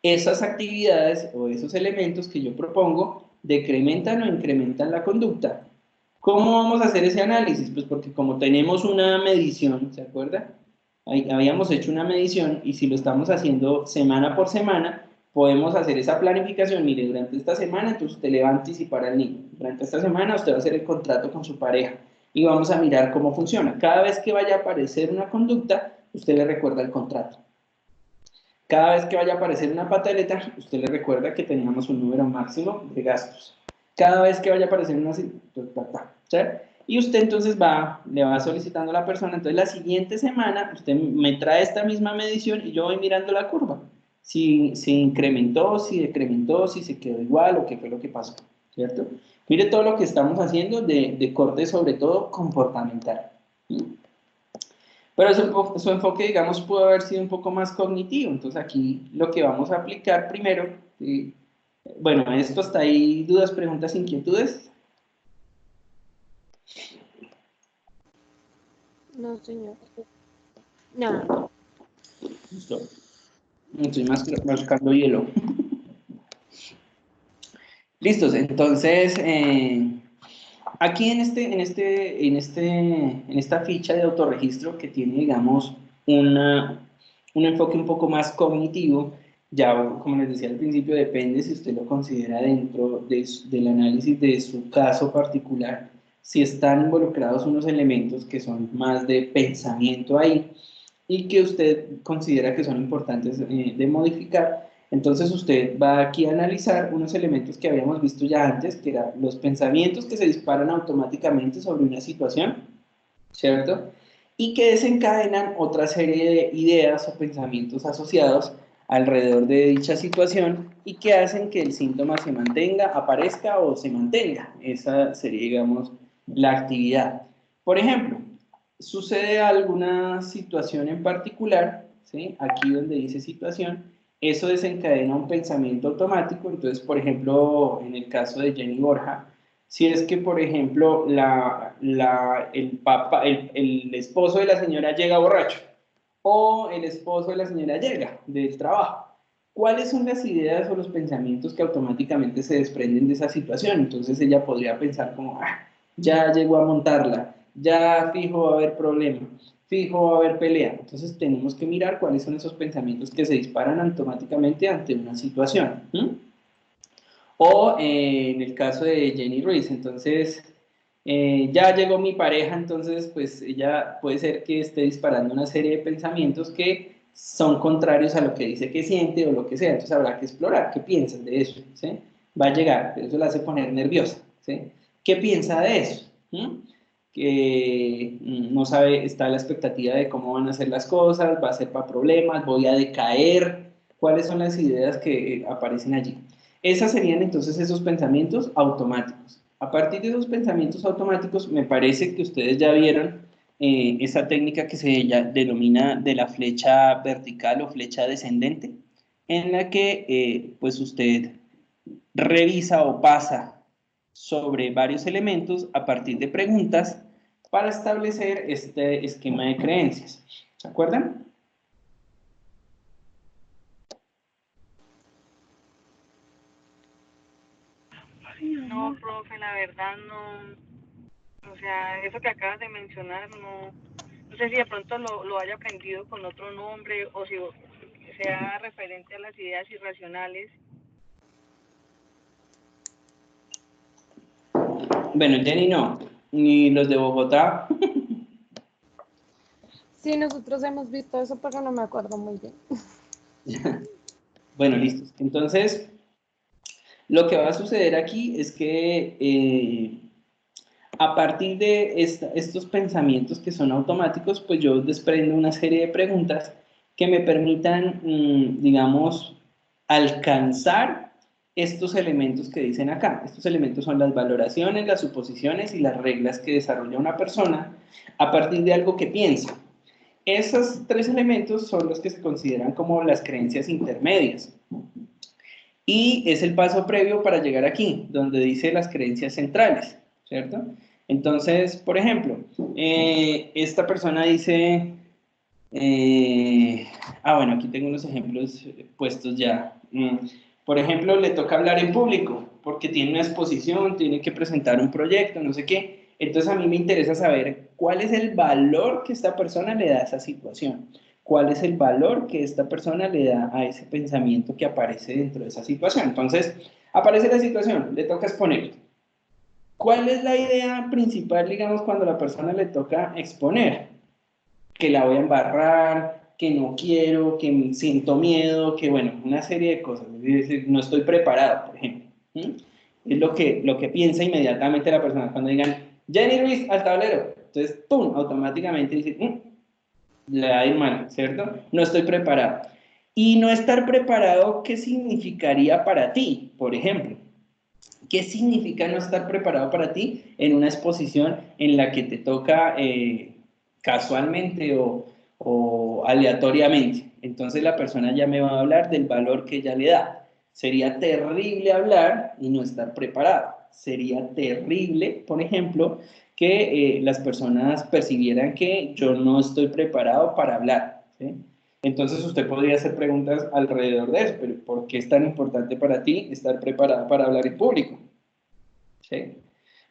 esas actividades o esos elementos que yo propongo decrementan o incrementan la conducta. ¿Cómo vamos a hacer ese análisis? Pues porque como tenemos una medición, ¿se acuerda? Habíamos hecho una medición y si lo estamos haciendo semana por semana, podemos hacer esa planificación. Mire, durante esta semana, entonces usted le va a anticipar al niño. Durante esta semana usted va a hacer el contrato con su pareja y vamos a mirar cómo funciona. Cada vez que vaya a aparecer una conducta, usted le recuerda el contrato. Cada vez que vaya a aparecer una pataleta, usted le recuerda que teníamos un número máximo de gastos. Cada vez que vaya a aparecer una... ¿sí? Y usted entonces le va solicitando a la persona, entonces la siguiente semana usted me trae esta misma medición y yo voy mirando la curva. Si incrementó, si decrementó, si se quedó igual o qué fue lo que pasó, ¿cierto? Mire todo lo que estamos haciendo de corte sobre todo comportamental. Pero su enfoque, digamos, pudo haber sido un poco más cognitivo. Entonces aquí lo que vamos a aplicar primero, bueno, esto hasta ahí, dudas, preguntas, inquietudes. No, señor. Nada. Listo. Estoy mascando hielo. Listos, entonces, aquí en esta ficha de autorregistro que tiene, digamos, un enfoque un poco más cognitivo. Ya, como les decía al principio, depende si usted lo considera dentro del análisis de su caso particular, si están involucrados unos elementos que son más de pensamiento ahí y que usted considera que son importantes de modificar. Entonces usted va aquí a analizar unos elementos que habíamos visto ya antes, que eran los pensamientos que se disparan automáticamente sobre una situación, ¿cierto? Y que desencadenan otra serie de ideas o pensamientos asociados alrededor de dicha situación y que hacen que el síntoma se mantenga, aparezca o se mantenga. Esa sería, digamos, la actividad. Por ejemplo, sucede alguna situación en particular, ¿sí? Aquí donde dice situación, eso desencadena un pensamiento automático. Entonces, por ejemplo, en el caso de Jenny Borja, si es que, por ejemplo, el esposo de la señora llega borracho o el esposo de la señora llega del trabajo, ¿cuáles son las ideas o los pensamientos que automáticamente se desprenden de esa situación? Entonces ella podría pensar como, ya llegó a montarla, ya fijo va a haber problema, fijo va a haber pelea. Entonces tenemos que mirar cuáles son esos pensamientos que se disparan automáticamente ante una situación. O en el caso de Jenny Ruiz, entonces ya llegó mi pareja, entonces pues ella puede ser que esté disparando una serie de pensamientos que son contrarios a lo que dice que siente o lo que sea. Entonces habrá que explorar qué piensas de eso, ¿sí? Va a llegar, pero eso la hace poner nerviosa, ¿sí? ¿Qué piensa de eso? Que no sabe, está a la expectativa de cómo van a ser las cosas, va a ser para problemas, voy a decaer. ¿Cuáles son las ideas que aparecen allí? Esas serían entonces esos pensamientos automáticos. A partir de esos pensamientos automáticos, me parece que ustedes ya vieron esa técnica que se denomina de la flecha vertical o flecha descendente, en la que pues usted revisa o pasa sobre varios elementos a partir de preguntas para establecer este esquema de creencias. ¿Se acuerdan? No, profe, la verdad no, o sea, eso que acabas de mencionar, no sé si de pronto lo haya aprendido con otro nombre o si sea referente a las ideas irracionales. Bueno, Jenny no, ni los de Bogotá. Sí, nosotros hemos visto eso, pero no me acuerdo muy bien. Bueno, listos. Entonces, lo que va a suceder aquí es que a partir de estos pensamientos que son automáticos, pues yo desprendo una serie de preguntas que me permitan, digamos, alcanzar estos elementos que dicen acá. Estos elementos son las valoraciones, las suposiciones y las reglas que desarrolla una persona a partir de algo que piensa. Esos tres elementos son los que se consideran como las creencias intermedias. Y es el paso previo para llegar aquí, donde dice las creencias centrales, ¿cierto? Entonces, por ejemplo, esta persona dice, bueno, aquí tengo unos ejemplos puestos ya. Por ejemplo, le toca hablar en público, porque tiene una exposición, tiene que presentar un proyecto, no sé qué. Entonces a mí me interesa saber cuál es el valor que esta persona le da a esa situación. ¿Cuál es el valor que esta persona le da a ese pensamiento que aparece dentro de esa situación? Entonces, aparece la situación, le toca exponer. ¿Cuál es la idea principal, digamos, cuando a la persona le toca exponer? Que la voy a embarrar, que no quiero, que siento miedo, que bueno, una serie de cosas. Es decir, no estoy preparado, por ejemplo. Es lo que piensa inmediatamente la persona. Cuando digan, Jenny Ruiz al tablero, entonces, ¡pum!, automáticamente dice, le va a ir mal, ¿cierto? No estoy preparado. Y no estar preparado, ¿qué significaría para ti, por ejemplo? ¿Qué significa no estar preparado para ti en una exposición en la que te toca casualmente o aleatoriamente? Entonces la persona ya me va a hablar del valor que ella le da. Sería terrible hablar y no estar preparado. Sería terrible, por ejemplo, que las personas percibieran que yo no estoy preparado para hablar, ¿sí? Entonces usted podría hacer preguntas alrededor de eso, pero ¿por qué es tan importante para ti estar preparada para hablar en público? ¿Sí?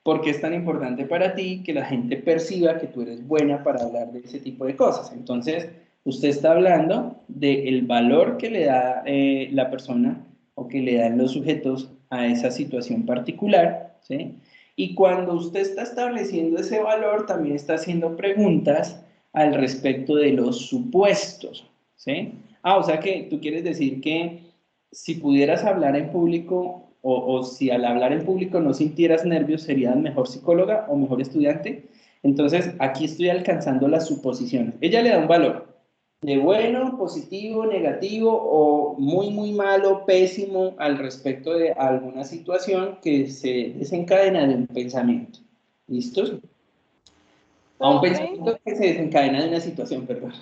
¿Por qué es tan importante para ti que la gente perciba que tú eres buena para hablar de ese tipo de cosas? Entonces, Usted está hablando del valor que le da la persona o que le dan los sujetos a esa situación particular, ¿sí? Y cuando usted está estableciendo ese valor, también está haciendo preguntas al respecto de los supuestos, ¿sí? O sea que tú quieres decir que si pudieras hablar en público o si al hablar en público no sintieras nervios, ¿serías mejor psicóloga o mejor estudiante? Entonces, aquí estoy alcanzando las suposiciones. Ella le da un valor de bueno, positivo, negativo o muy, muy malo, pésimo al respecto de alguna situación que se desencadena de un pensamiento. ¿Listos? A un Profe, pensamiento que se desencadena de una situación, perdón.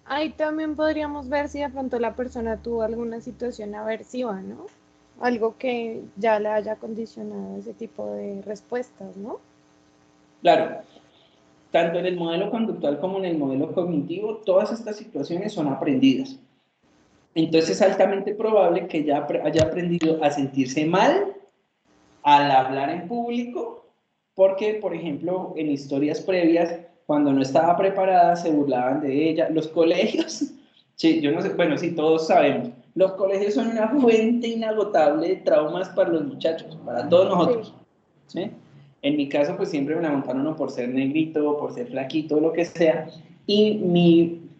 ahí también podríamos ver si de pronto la persona tuvo alguna situación aversiva, ¿no? Algo que ya le haya condicionado ese tipo de respuestas, ¿no? Claro, tanto en el modelo conductual como en el modelo cognitivo, todas estas situaciones son aprendidas. Entonces es altamente probable que ya haya aprendido a sentirse mal al hablar en público, porque, por ejemplo, en historias previas, cuando no estaba preparada, se burlaban de ella. Los colegios, sí, yo no sé, bueno, sí, todos sabemos, los colegios son una fuente inagotable de traumas para los muchachos, para todos nosotros, ¿sí? En mi caso, pues siempre me la montaron uno por ser negrito, por ser flaquito, lo que sea,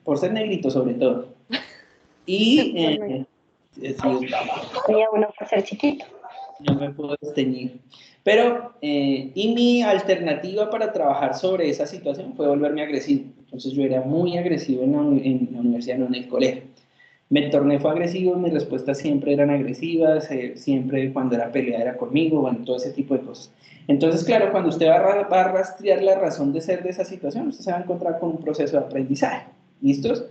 por ser negrito sobre todo. Y sí, Sería uno por ser chiquito. no me puedo desteñir. Pero, y mi alternativa para trabajar sobre esa situación fue volverme agresivo. Entonces yo era muy agresivo en la universidad, no en el colegio. Me torné fue agresivo, mis respuestas siempre eran agresivas, siempre cuando era pelea era conmigo, bueno, todo ese tipo de cosas. Entonces, claro, cuando usted va a rastrear la razón de ser de esa situación, usted se va a encontrar con un proceso de aprendizaje. ¿Listos?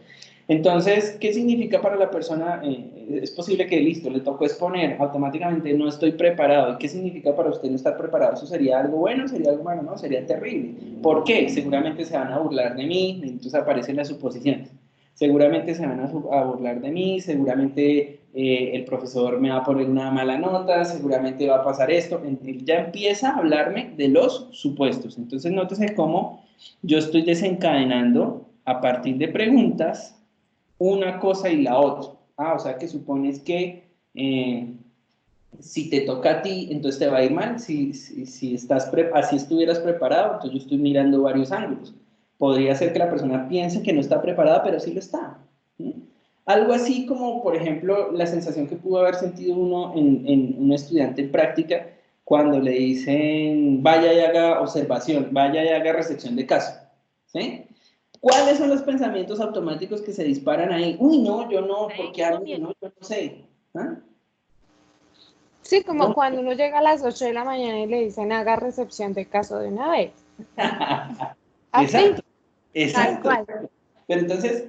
Entonces, ¿qué significa para la persona? Es posible que, listo, le tocó exponer, automáticamente no estoy preparado. ¿Y qué significa para usted no estar preparado? ¿Eso sería algo bueno? ¿Sería algo malo? No, sería terrible. ¿Por qué? Seguramente se van a burlar de mí, entonces aparecen las suposiciones. Seguramente se van a burlar de mí, seguramente el profesor me va a poner una mala nota, seguramente va a pasar esto. Él ya empieza a hablarme de los supuestos. Entonces, nótese cómo yo estoy desencadenando a partir de preguntas una cosa y la otra. O sea que supones que si te toca a ti, entonces te va a ir mal. Si así estuvieras preparado, entonces yo estoy mirando varios ángulos. Podría ser que la persona piense que no está preparada, pero sí lo está. ¿Sí? Algo así como, por ejemplo, la sensación que pudo haber sentido uno en un estudiante en práctica cuando le dicen vaya y haga observación, vaya y haga recepción de caso. ¿Sí? ¿Cuáles son los pensamientos automáticos que se disparan ahí? Uy, no, yo no, porque a mí no, yo no sé. ¿Ah? Sí, como No. cuando uno llega a las 8 de la mañana y le dicen haga recepción de caso de una vez. Así, Exacto, tal exacto. cual. Pero entonces,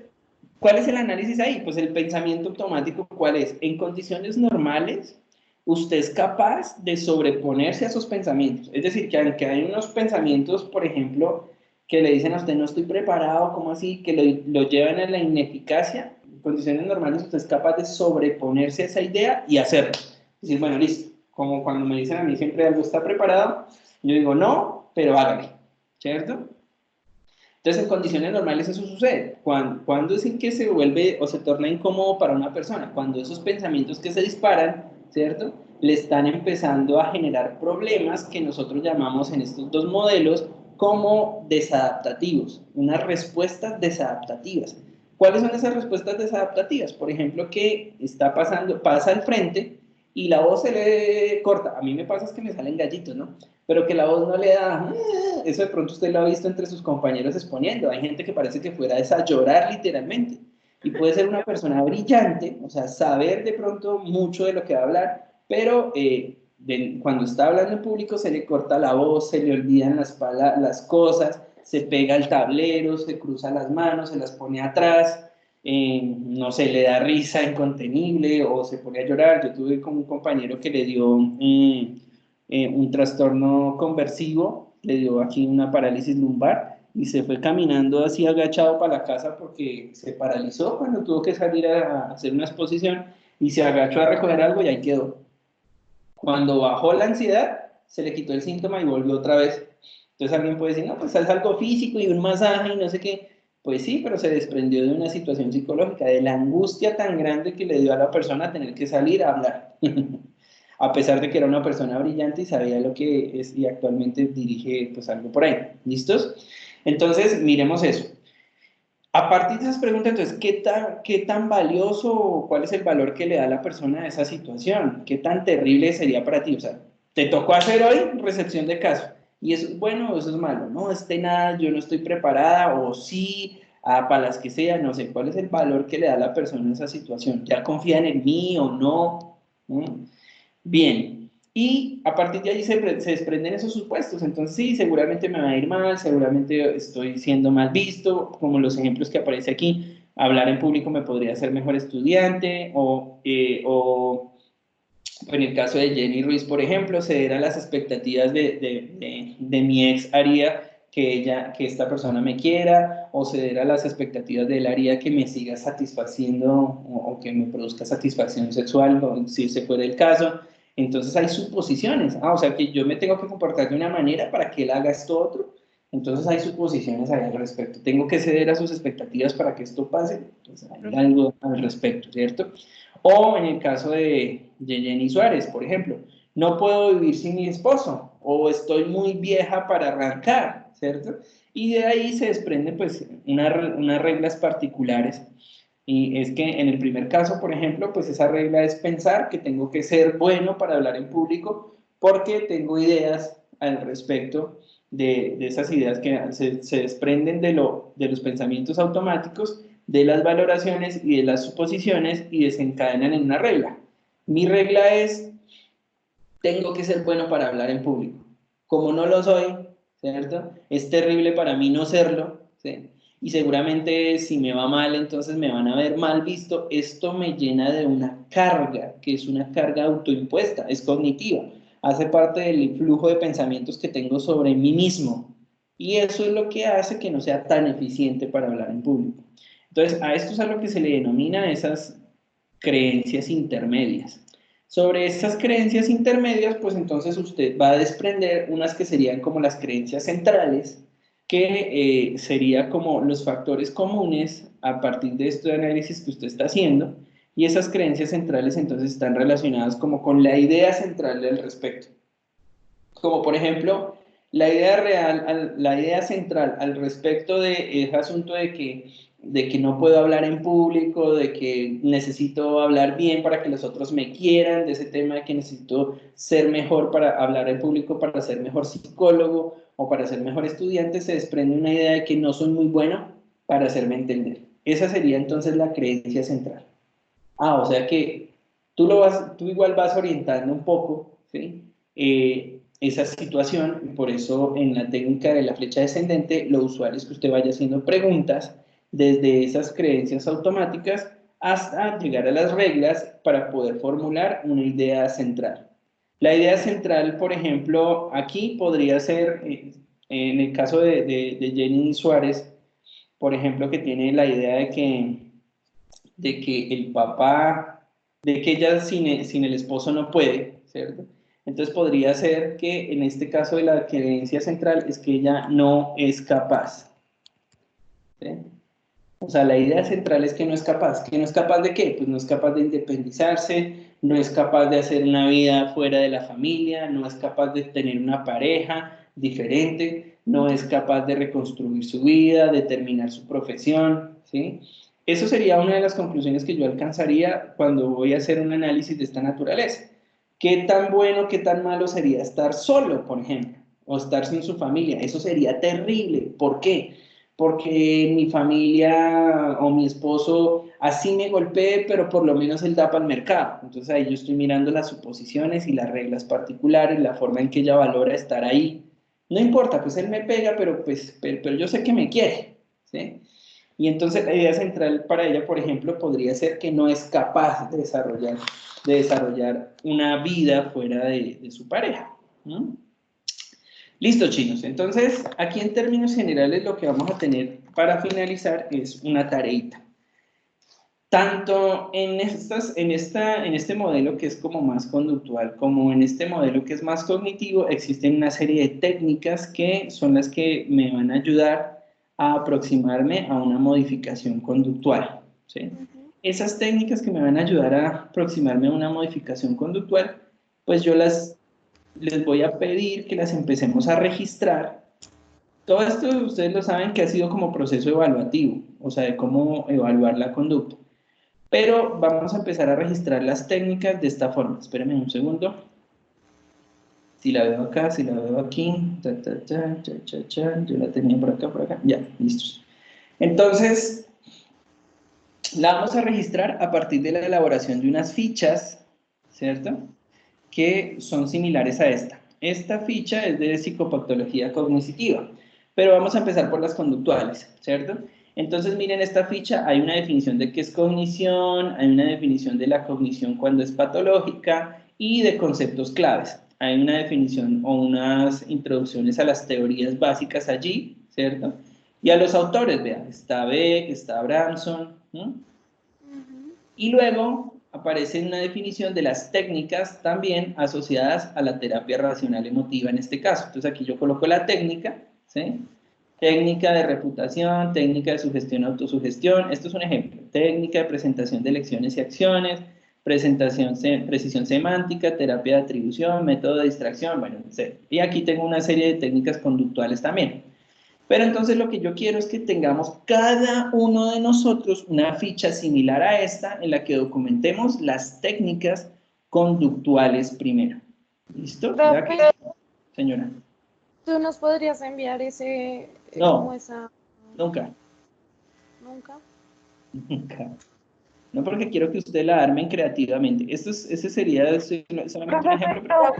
¿cuál es el análisis ahí? Pues el pensamiento automático, ¿cuál es? En condiciones normales, usted es capaz de sobreponerse a esos pensamientos. Es decir, que aunque hay unos pensamientos, por ejemplo, que le dicen a usted no estoy preparado, ¿cómo así? Que lo llevan a la ineficacia, en condiciones normales usted es capaz de sobreponerse a esa idea y hacerlo. Es decir, bueno, listo. Como cuando me dicen a mí siempre algo está preparado, yo digo no, pero hágale, ¿cierto? Entonces, en condiciones normales eso sucede. Cuando es en que se vuelve o se torna incómodo para una persona, cuando esos pensamientos que se disparan, ¿cierto? Le están empezando a generar problemas que nosotros llamamos en estos dos modelos como desadaptativos, unas respuestas desadaptativas. ¿Cuáles son esas respuestas desadaptativas? Por ejemplo, que pasa al frente y la voz se le corta. A mí me pasa es que me salen gallitos, ¿no? Pero que la voz no le da, eso de pronto usted lo ha visto entre sus compañeros exponiendo, hay gente que parece que fuera a llorar literalmente, y puede ser una persona brillante, o sea, saber de pronto mucho de lo que va a hablar, pero cuando está hablando en público se le corta la voz, se le olvidan las cosas, se pega al tablero, se cruza las manos, se las pone atrás, no sé, le da risa incontenible o se pone a llorar. Yo tuve como un compañero que le dio un trastorno conversivo, le dio aquí una parálisis lumbar y se fue caminando así agachado para la casa porque se paralizó cuando tuvo que salir a hacer una exposición y se agachó a recoger algo y ahí quedó. Cuando bajó la ansiedad, se le quitó el síntoma y volvió otra vez. Entonces alguien puede decir, no, pues es algo físico y un masaje y no sé qué. Pues sí, pero se desprendió de una situación psicológica, de la angustia tan grande que le dio a la persona tener que salir a hablar. A pesar de que era una persona brillante y sabía lo que es y actualmente dirige pues algo por ahí. ¿Listos? Entonces, miremos eso. A partir de esas preguntas, entonces, qué tan valioso o cuál es el valor que le da la persona a esa situación? ¿Qué tan terrible sería para ti? O sea, te tocó hacer hoy recepción de caso. ¿Y eso es bueno o eso es malo? No, nada, yo no estoy preparada, o sí, para las que sea, no sé. ¿Cuál es el valor que le da la persona a esa situación? ¿Ya confían en mí o no? ¿Mm? Bien, y a partir de ahí se desprenden esos supuestos. Entonces sí, seguramente me va a ir mal, seguramente estoy siendo mal visto, como los ejemplos que aparece aquí. Hablar en público me podría hacer mejor estudiante, o en el caso de Jenny Ruiz, por ejemplo, ceder a las expectativas de mi ex haría que esta persona me quiera, o ceder a las expectativas de él haría que me siga satisfaciendo o que me produzca satisfacción sexual, si ese fuera el caso. Entonces hay suposiciones, o sea que yo me tengo que comportar de una manera para que él haga esto otro. Entonces hay suposiciones ahí al respecto. Tengo que ceder a sus expectativas para que esto pase. Entonces hay algo al respecto, ¿cierto? O en el caso de Jenny Suárez, por ejemplo, no puedo vivir sin mi esposo, o estoy muy vieja para arrancar, ¿cierto? Y de ahí se desprenden pues unas reglas particulares. Y es que en el primer caso, por ejemplo, pues esa regla es pensar que tengo que ser bueno para hablar en público porque tengo ideas al respecto de esas ideas que se desprenden de los pensamientos automáticos, de las valoraciones y de las suposiciones y desencadenan en una regla. Mi regla es, tengo que ser bueno para hablar en público. Como no lo soy, ¿cierto? Es terrible para mí no serlo, ¿sí? Y seguramente si me va mal, entonces me van a ver mal visto. Esto me llena de una carga, que es una carga autoimpuesta, es cognitiva. Hace parte del flujo de pensamientos que tengo sobre mí mismo. Y eso es lo que hace que no sea tan eficiente para hablar en público. Entonces, a esto es a lo que se le denomina esas creencias intermedias. Sobre estas creencias intermedias, pues entonces usted va a desprender unas que serían como las creencias centrales, que sería como los factores comunes a partir de este análisis que usted está haciendo, y esas creencias centrales entonces están relacionadas como con la idea central del respecto. Como por ejemplo, la idea central al respecto de ese asunto de que no puedo hablar en público, de que necesito hablar bien para que los otros me quieran, de ese tema de que necesito ser mejor para hablar en público, para ser mejor psicólogo o para ser mejor estudiante, se desprende una idea de que no soy muy bueno para hacerme entender. Esa sería entonces la creencia central. O sea que tú igual vas orientando un poco, ¿sí? Esa situación, y por eso en la técnica de la flecha descendente, lo usual es que usted vaya haciendo preguntas desde esas creencias automáticas hasta llegar a las reglas para poder formular una idea central. La idea central, por ejemplo, aquí podría ser, en el caso de Jenny Suárez, por ejemplo, que tiene la idea de que el papá, de que ella sin el esposo no puede, ¿cierto? Entonces podría ser que en este caso de la creencia central es que ella no es capaz, ¿sí? O sea, la idea central es que no es capaz. ¿Que no es capaz de qué? Pues no es capaz de independizarse, no es capaz de hacer una vida fuera de la familia, no es capaz de tener una pareja diferente, no es capaz de reconstruir su vida, de terminar su profesión, ¿sí? Eso sería una de las conclusiones que yo alcanzaría cuando voy a hacer un análisis de esta naturaleza. ¿Qué tan bueno, qué tan malo sería estar solo, por ejemplo? O estar sin su familia. Eso sería terrible. ¿Por qué? Porque mi familia o mi esposo así me golpee, pero por lo menos él da para el mercado. Entonces ahí yo estoy mirando las suposiciones y las reglas particulares, la forma en que ella valora estar ahí. No importa, pues él me pega, pero yo sé que me quiere, ¿sí? Y entonces la idea central para ella, por ejemplo, podría ser que no es capaz de desarrollar una vida fuera de su pareja, ¿no? Listo, chinos. Entonces, aquí en términos generales lo que vamos a tener para finalizar es una tareita. Tanto en este modelo que es como más conductual, como en este modelo que es más cognitivo, existen una serie de técnicas que son las que me van a ayudar a aproximarme a una modificación conductual, ¿sí? Esas técnicas que me van a ayudar a aproximarme a una modificación conductual, pues yo les voy a pedir que las empecemos a registrar. Todo esto ustedes lo saben que ha sido como proceso evaluativo, o sea, de cómo evaluar la conducta. Pero vamos a empezar a registrar las técnicas de esta forma. Espérenme un segundo. Si la veo acá, si la veo aquí, yo la tenía por acá, ya, listos. Entonces, la vamos a registrar a partir de la elaboración de unas fichas, ¿cierto? Que son similares a esta. Esta ficha es de psicopatología cognitiva, pero vamos a empezar por las conductuales, ¿cierto? Entonces, miren esta ficha, hay una definición de qué es cognición, hay una definición de la cognición cuando es patológica y de conceptos claves. Hay una definición o unas introducciones a las teorías básicas allí, ¿cierto? Y a los autores, vean, está Beck, está Abramson, ¿no? Y luego aparece una definición de las técnicas también asociadas a la terapia racional emotiva en este caso. Entonces aquí yo coloco la técnica, ¿sí? Técnica de reputación, técnica de sugestión, autosugestión. Esto es un ejemplo. Técnica de presentación de lecciones y acciones, precisión semántica, terapia de atribución, método de distracción, bueno, etc. Y aquí tengo una serie de técnicas conductuales también. Pero entonces lo que yo quiero es que tengamos cada uno de nosotros una ficha similar a esta en la que documentemos las técnicas conductuales primero. ¿Listo? Profe, Señora. ¿tú nos podrías enviar ese, No, como esa, nunca. nunca? Nunca. No, porque quiero que ustedes la armen creativamente. Ese sería solamente un Profe, ejemplo. pero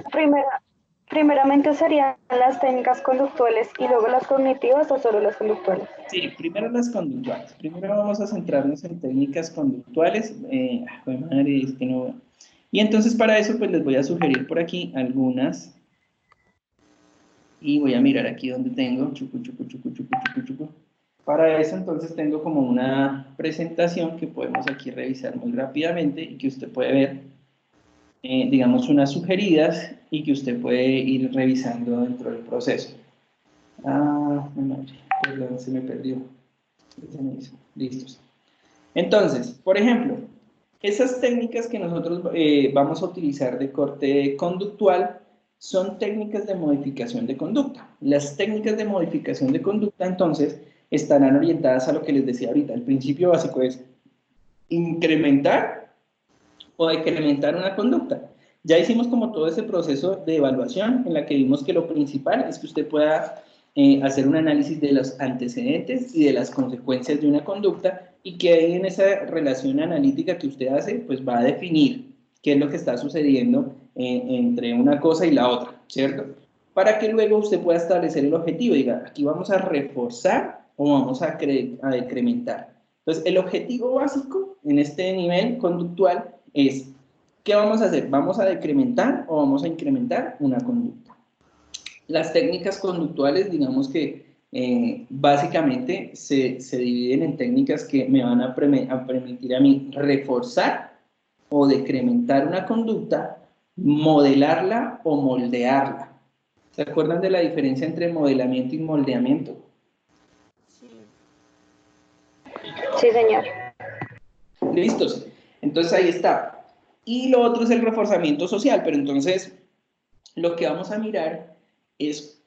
primeramente serían las técnicas conductuales y luego las cognitivas o solo las conductuales. Sí, primero las conductuales. Primero vamos a centrarnos en técnicas conductuales. Madre, es que no. Y entonces para eso pues les voy a sugerir por aquí algunas. Y voy a mirar aquí donde tengo. Para eso entonces tengo como una presentación que podemos aquí revisar muy rápidamente y que usted puede ver, digamos, unas sugeridas y que usted puede ir revisando dentro del proceso. Perdón, se me perdió. Listos. Entonces, por ejemplo, esas técnicas que nosotros vamos a utilizar de corte conductual son técnicas de modificación de conducta. Las técnicas de modificación de conducta, entonces, estarán orientadas a lo que les decía ahorita. El principio básico es incrementar o decrementar una conducta. Ya hicimos como todo ese proceso de evaluación en la que vimos que lo principal es que usted pueda hacer un análisis de los antecedentes y de las consecuencias de una conducta y que ahí en esa relación analítica que usted hace, pues va a definir qué es lo que está sucediendo entre una cosa y la otra, ¿cierto? Para que luego usted pueda establecer el objetivo, diga, aquí vamos a reforzar o vamos a decrementar. Entonces, el objetivo básico en este nivel conductual es, ¿qué vamos a hacer? ¿Vamos a decrementar o vamos a incrementar una conducta? Las técnicas conductuales, digamos que básicamente se dividen en técnicas que me van a permitir a mí reforzar o decrementar una conducta, modelarla o moldearla. ¿Se acuerdan de la diferencia entre modelamiento y moldeamiento? Sí, señor. Listos. Entonces ahí está. Y lo otro es el reforzamiento social, pero entonces lo que vamos a mirar es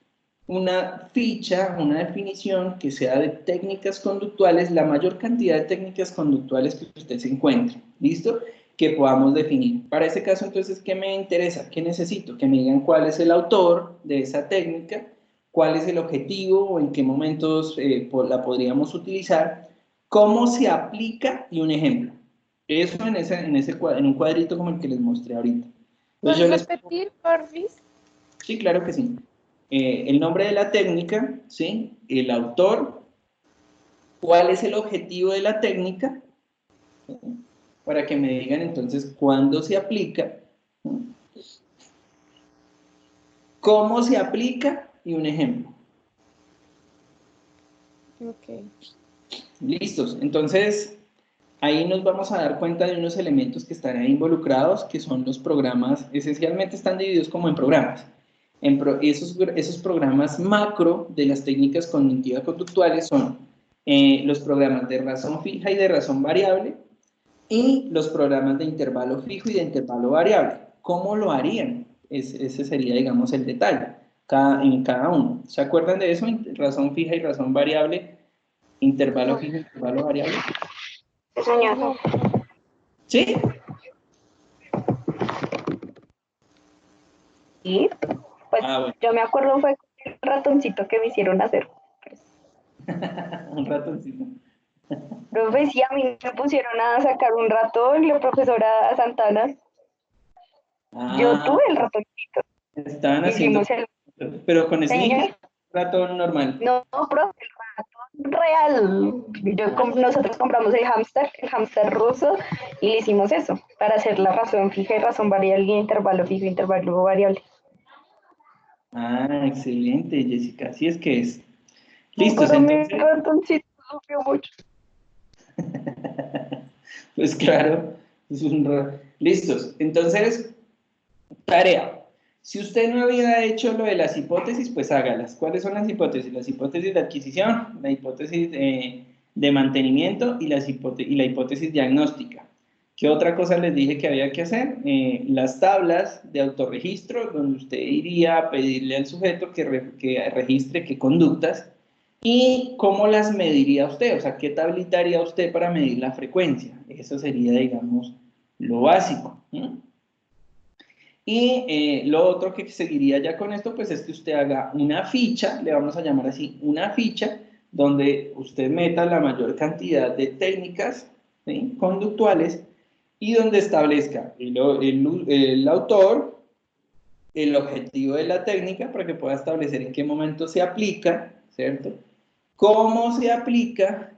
una ficha, una definición que sea de técnicas conductuales, la mayor cantidad de técnicas conductuales que usted se encuentre, ¿listo? Que podamos definir. Para ese caso, entonces, ¿qué me interesa? ¿Qué necesito? Que me digan cuál es el autor de esa técnica, cuál es el objetivo o en qué momentos la podríamos utilizar, cómo se aplica y un ejemplo. Eso en un cuadrito como el que les mostré ahorita. Entonces, ¿Puedes repetir, porfis? Sí, claro que sí. El nombre de la técnica, ¿sí? El autor, cuál es el objetivo de la técnica, ¿sí? Para que me digan entonces cuándo se aplica, ¿sí? Cómo se aplica y un ejemplo. Ok. Listos. Entonces, ahí nos vamos a dar cuenta de unos elementos que están ahí involucrados, que son los programas, esencialmente están divididos como en programas. Esos programas macro de las técnicas cognitivas conductuales son los programas de razón fija y de razón variable y los programas de intervalo fijo y de intervalo variable. ¿Cómo lo harían? Ese sería, digamos, el detalle en cada uno. ¿Se acuerdan de eso? Razón fija y razón variable, intervalo fijo y intervalo variable. Señor. ¿Sí? Y pues Bueno. yo me acuerdo fue el ratoncito que me hicieron hacer. Un ratoncito. Profe, sí, a mí me pusieron a sacar un ratón, la profesora Santana. Yo tuve el ratoncito. Estaban haciendo, Hicimos el... pero con Snippy, Señor. ratón normal. No, profe, el ratón real. Nosotros compramos el hámster ruso, y le hicimos eso, para hacer la razón fija y razón variable, y intervalo fijo y intervalo variable. Ah, excelente, Jessica. Así es que es. Listos, Pero mi entonces. ratoncito sufrió mucho. Pues claro, listos. Entonces, tarea. Si usted no había hecho lo de las hipótesis, pues hágalas. ¿Cuáles son las hipótesis? Las hipótesis de adquisición, la hipótesis de mantenimiento y la hipótesis diagnóstica. ¿Qué otra cosa les dije que había que hacer? Las tablas de autorregistro, donde usted iría a pedirle al sujeto que registre qué conductas y cómo las mediría usted, o sea, qué tablita haría usted para medir la frecuencia. Eso sería, digamos, lo básico. Y lo otro que seguiría ya con esto, pues es que usted haga una ficha, le vamos a llamar así, una ficha, donde usted meta la mayor cantidad de técnicas, ¿sí?, conductuales, y donde establezca el autor, el objetivo de la técnica, para que pueda establecer en qué momento se aplica, ¿cierto?, cómo se aplica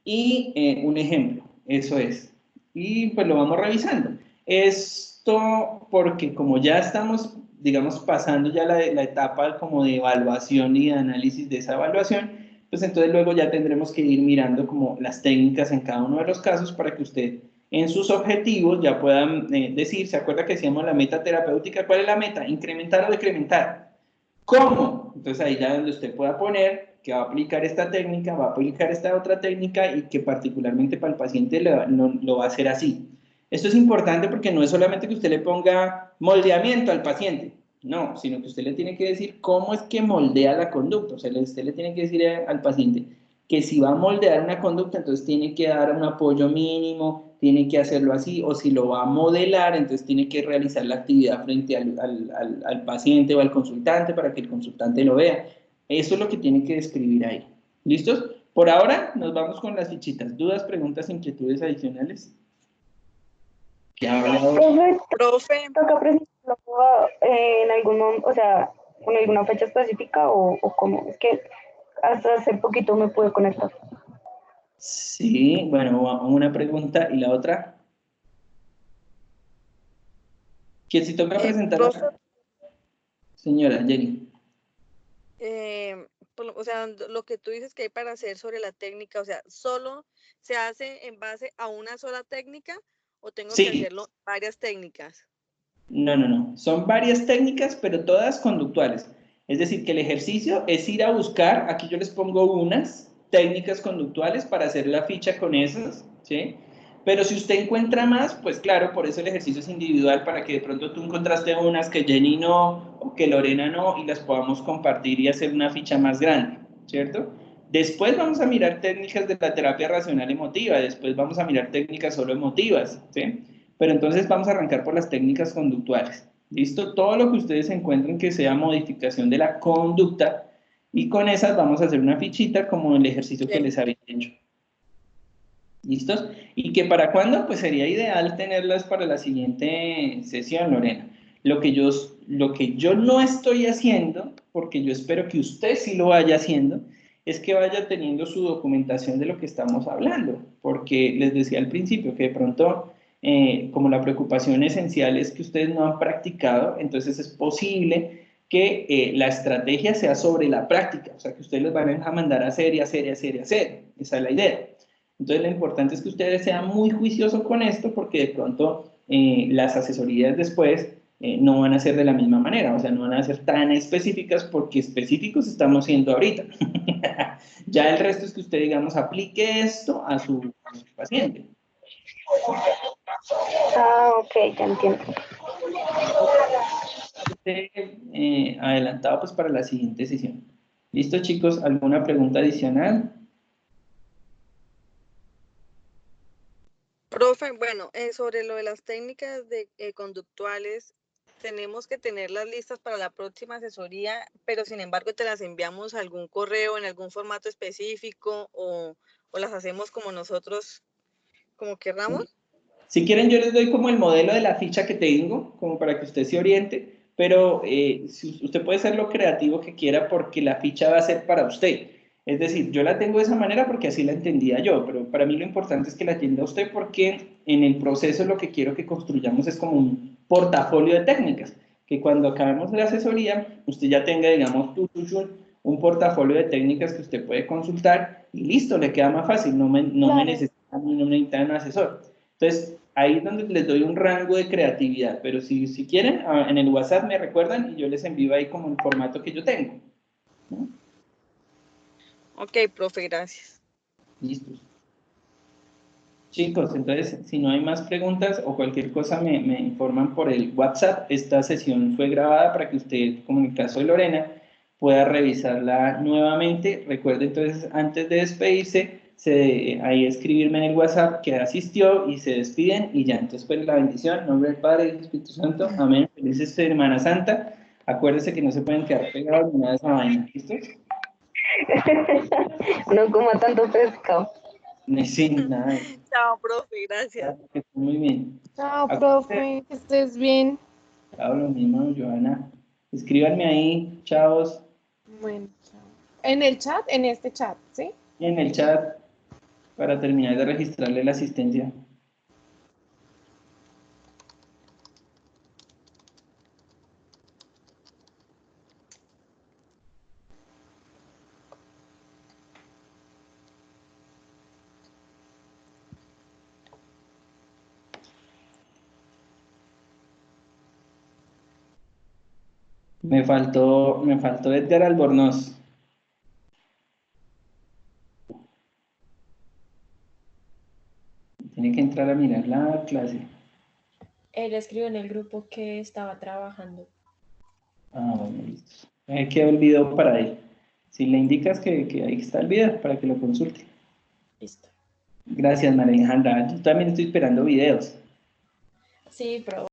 y un ejemplo, eso es. Y pues lo vamos revisando. Esto porque como ya estamos, digamos, pasando ya la etapa como de evaluación y de análisis de esa evaluación, pues entonces luego ya tendremos que ir mirando como las técnicas en cada uno de los casos para que usted en sus objetivos ya puedan decir, ¿se acuerda que decíamos la meta terapéutica? ¿Cuál es la meta? ¿Incrementar o decrementar? ¿Cómo? Entonces ahí ya donde usted pueda poner que va a aplicar esta técnica, va a aplicar esta otra técnica y que particularmente para el paciente lo va a hacer así. Esto es importante porque no es solamente que usted le ponga moldeamiento al paciente, no, sino que usted le tiene que decir cómo es que moldea la conducta. O sea, usted le tiene que decir al paciente que si va a moldear una conducta, entonces tiene que dar un apoyo mínimo, tiene que hacerlo así, o si lo va a modelar, entonces tiene que realizar la actividad frente al paciente o al consultante para que el consultante lo vea. Eso es lo que tiene que describir ahí. ¿Listos? Por ahora nos vamos con las fichitas. ¿Dudas, preguntas, inquietudes adicionales? ¿Qué ha hablado? Profe, ¿Toca presentarlo en algún momento, o sea, con alguna fecha específica o cómo? Es que hasta hace poquito me pude conectar. Sí, bueno, una pregunta y la otra. ¿Quién si toca presentar? profe, Señora Jenny. o sea, lo que tú dices que hay para hacer sobre la técnica, o sea, ¿solo se hace en base a una sola técnica o tengo que hacerlo varias técnicas? No. Son varias técnicas, pero todas conductuales. Es decir, que el ejercicio es ir a buscar, aquí yo les pongo unas técnicas conductuales para hacer la ficha con esas, ¿sí? Pero si usted encuentra más, pues claro, por eso el ejercicio es individual, para que de pronto tú encontraste unas que Jenny no, o que Lorena no, y las podamos compartir y hacer una ficha más grande, ¿cierto? Después vamos a mirar técnicas de la terapia racional emotiva, después vamos a mirar técnicas solo emotivas, ¿sí? Pero entonces vamos a arrancar por las técnicas conductuales. ¿Listo? Todo lo que ustedes encuentren que sea modificación de la conducta, y con esas vamos a hacer una fichita como el ejercicio que les había hecho. ¿Listos? ¿Y que para cuándo? Pues sería ideal tenerlas para la siguiente sesión, Lorena. Lo que yo no estoy haciendo, porque yo espero que usted sí lo vaya haciendo, es que vaya teniendo su documentación de lo que estamos hablando, porque les decía al principio que de pronto, como la preocupación esencial es que ustedes no han practicado, entonces es posible que la estrategia sea sobre la práctica, o sea, que ustedes los van a mandar a hacer y hacer y hacer y hacer. Esa es la idea. Entonces lo importante es que ustedes sean muy juiciosos con esto, porque de pronto las asesorías después no van a ser de la misma manera, o sea, no van a ser tan específicas porque específicos estamos siendo ahorita. Ya el resto es que usted, digamos, aplique esto a su paciente. Ah, ok, ya entiendo. Adelantado pues para la siguiente sesión. ¿Listo, chicos? ¿Alguna pregunta adicional? Profe, bueno, sobre lo de las técnicas de, conductuales, tenemos que tenerlas listas para la próxima asesoría, pero sin embargo te las enviamos a algún correo en algún formato específico o las hacemos como nosotros, como querramos. Si quieren, yo les doy como el modelo de la ficha que tengo, como para que usted se oriente, pero usted puede ser lo creativo que quiera porque la ficha va a ser para usted. Es decir, yo la tengo de esa manera porque así la entendía yo, pero para mí lo importante es que la entienda usted porque en el proceso lo que quiero que construyamos es como un portafolio de técnicas, que cuando acabemos la asesoría, usted ya tenga, digamos, un portafolio de técnicas que usted puede consultar y listo, le queda más fácil, no me Claro. necesita, no me necesita un asesor. Entonces, ahí es donde les doy un rango de creatividad, pero si quieren, en el WhatsApp me recuerdan y yo les envío ahí como el formato que yo tengo, ¿no? Ok, profe, gracias. Listos. Chicos, entonces, si no hay más preguntas o cualquier cosa, me informan por el WhatsApp. Esta sesión fue grabada para que usted, como en el caso de Lorena, pueda revisarla nuevamente. Recuerde entonces, antes de despedirse, ahí escribirme en el WhatsApp que asistió y se despiden y ya. Entonces, pues la bendición, en nombre del Padre y del Espíritu Santo. Amén. Felices Semana Santa. Acuérdense que no se pueden quedar pegados ni nada de esa vaina. ¿Listos? No coma tanto pescado. Sí, nada. Chao, profe, gracias. Que esté muy bien. Chao, Acuérdense. profe, que estés bien. Chao, lo mismo, Johanna. Escríbanme ahí, chavos, Bueno, chao. En el chat, en este chat, ¿sí? en el chat para terminar de registrarle la asistencia. Me faltó Edgar Albornoz. Tiene que entrar a mirar la clase. Él escribió en el grupo que estaba trabajando. Ah, bueno, listo. Quedó el video para él. Si le indicas que ahí está el video para que lo consulte. Listo. Gracias, María Alejandra. Yo también estoy esperando videos. Sí, pero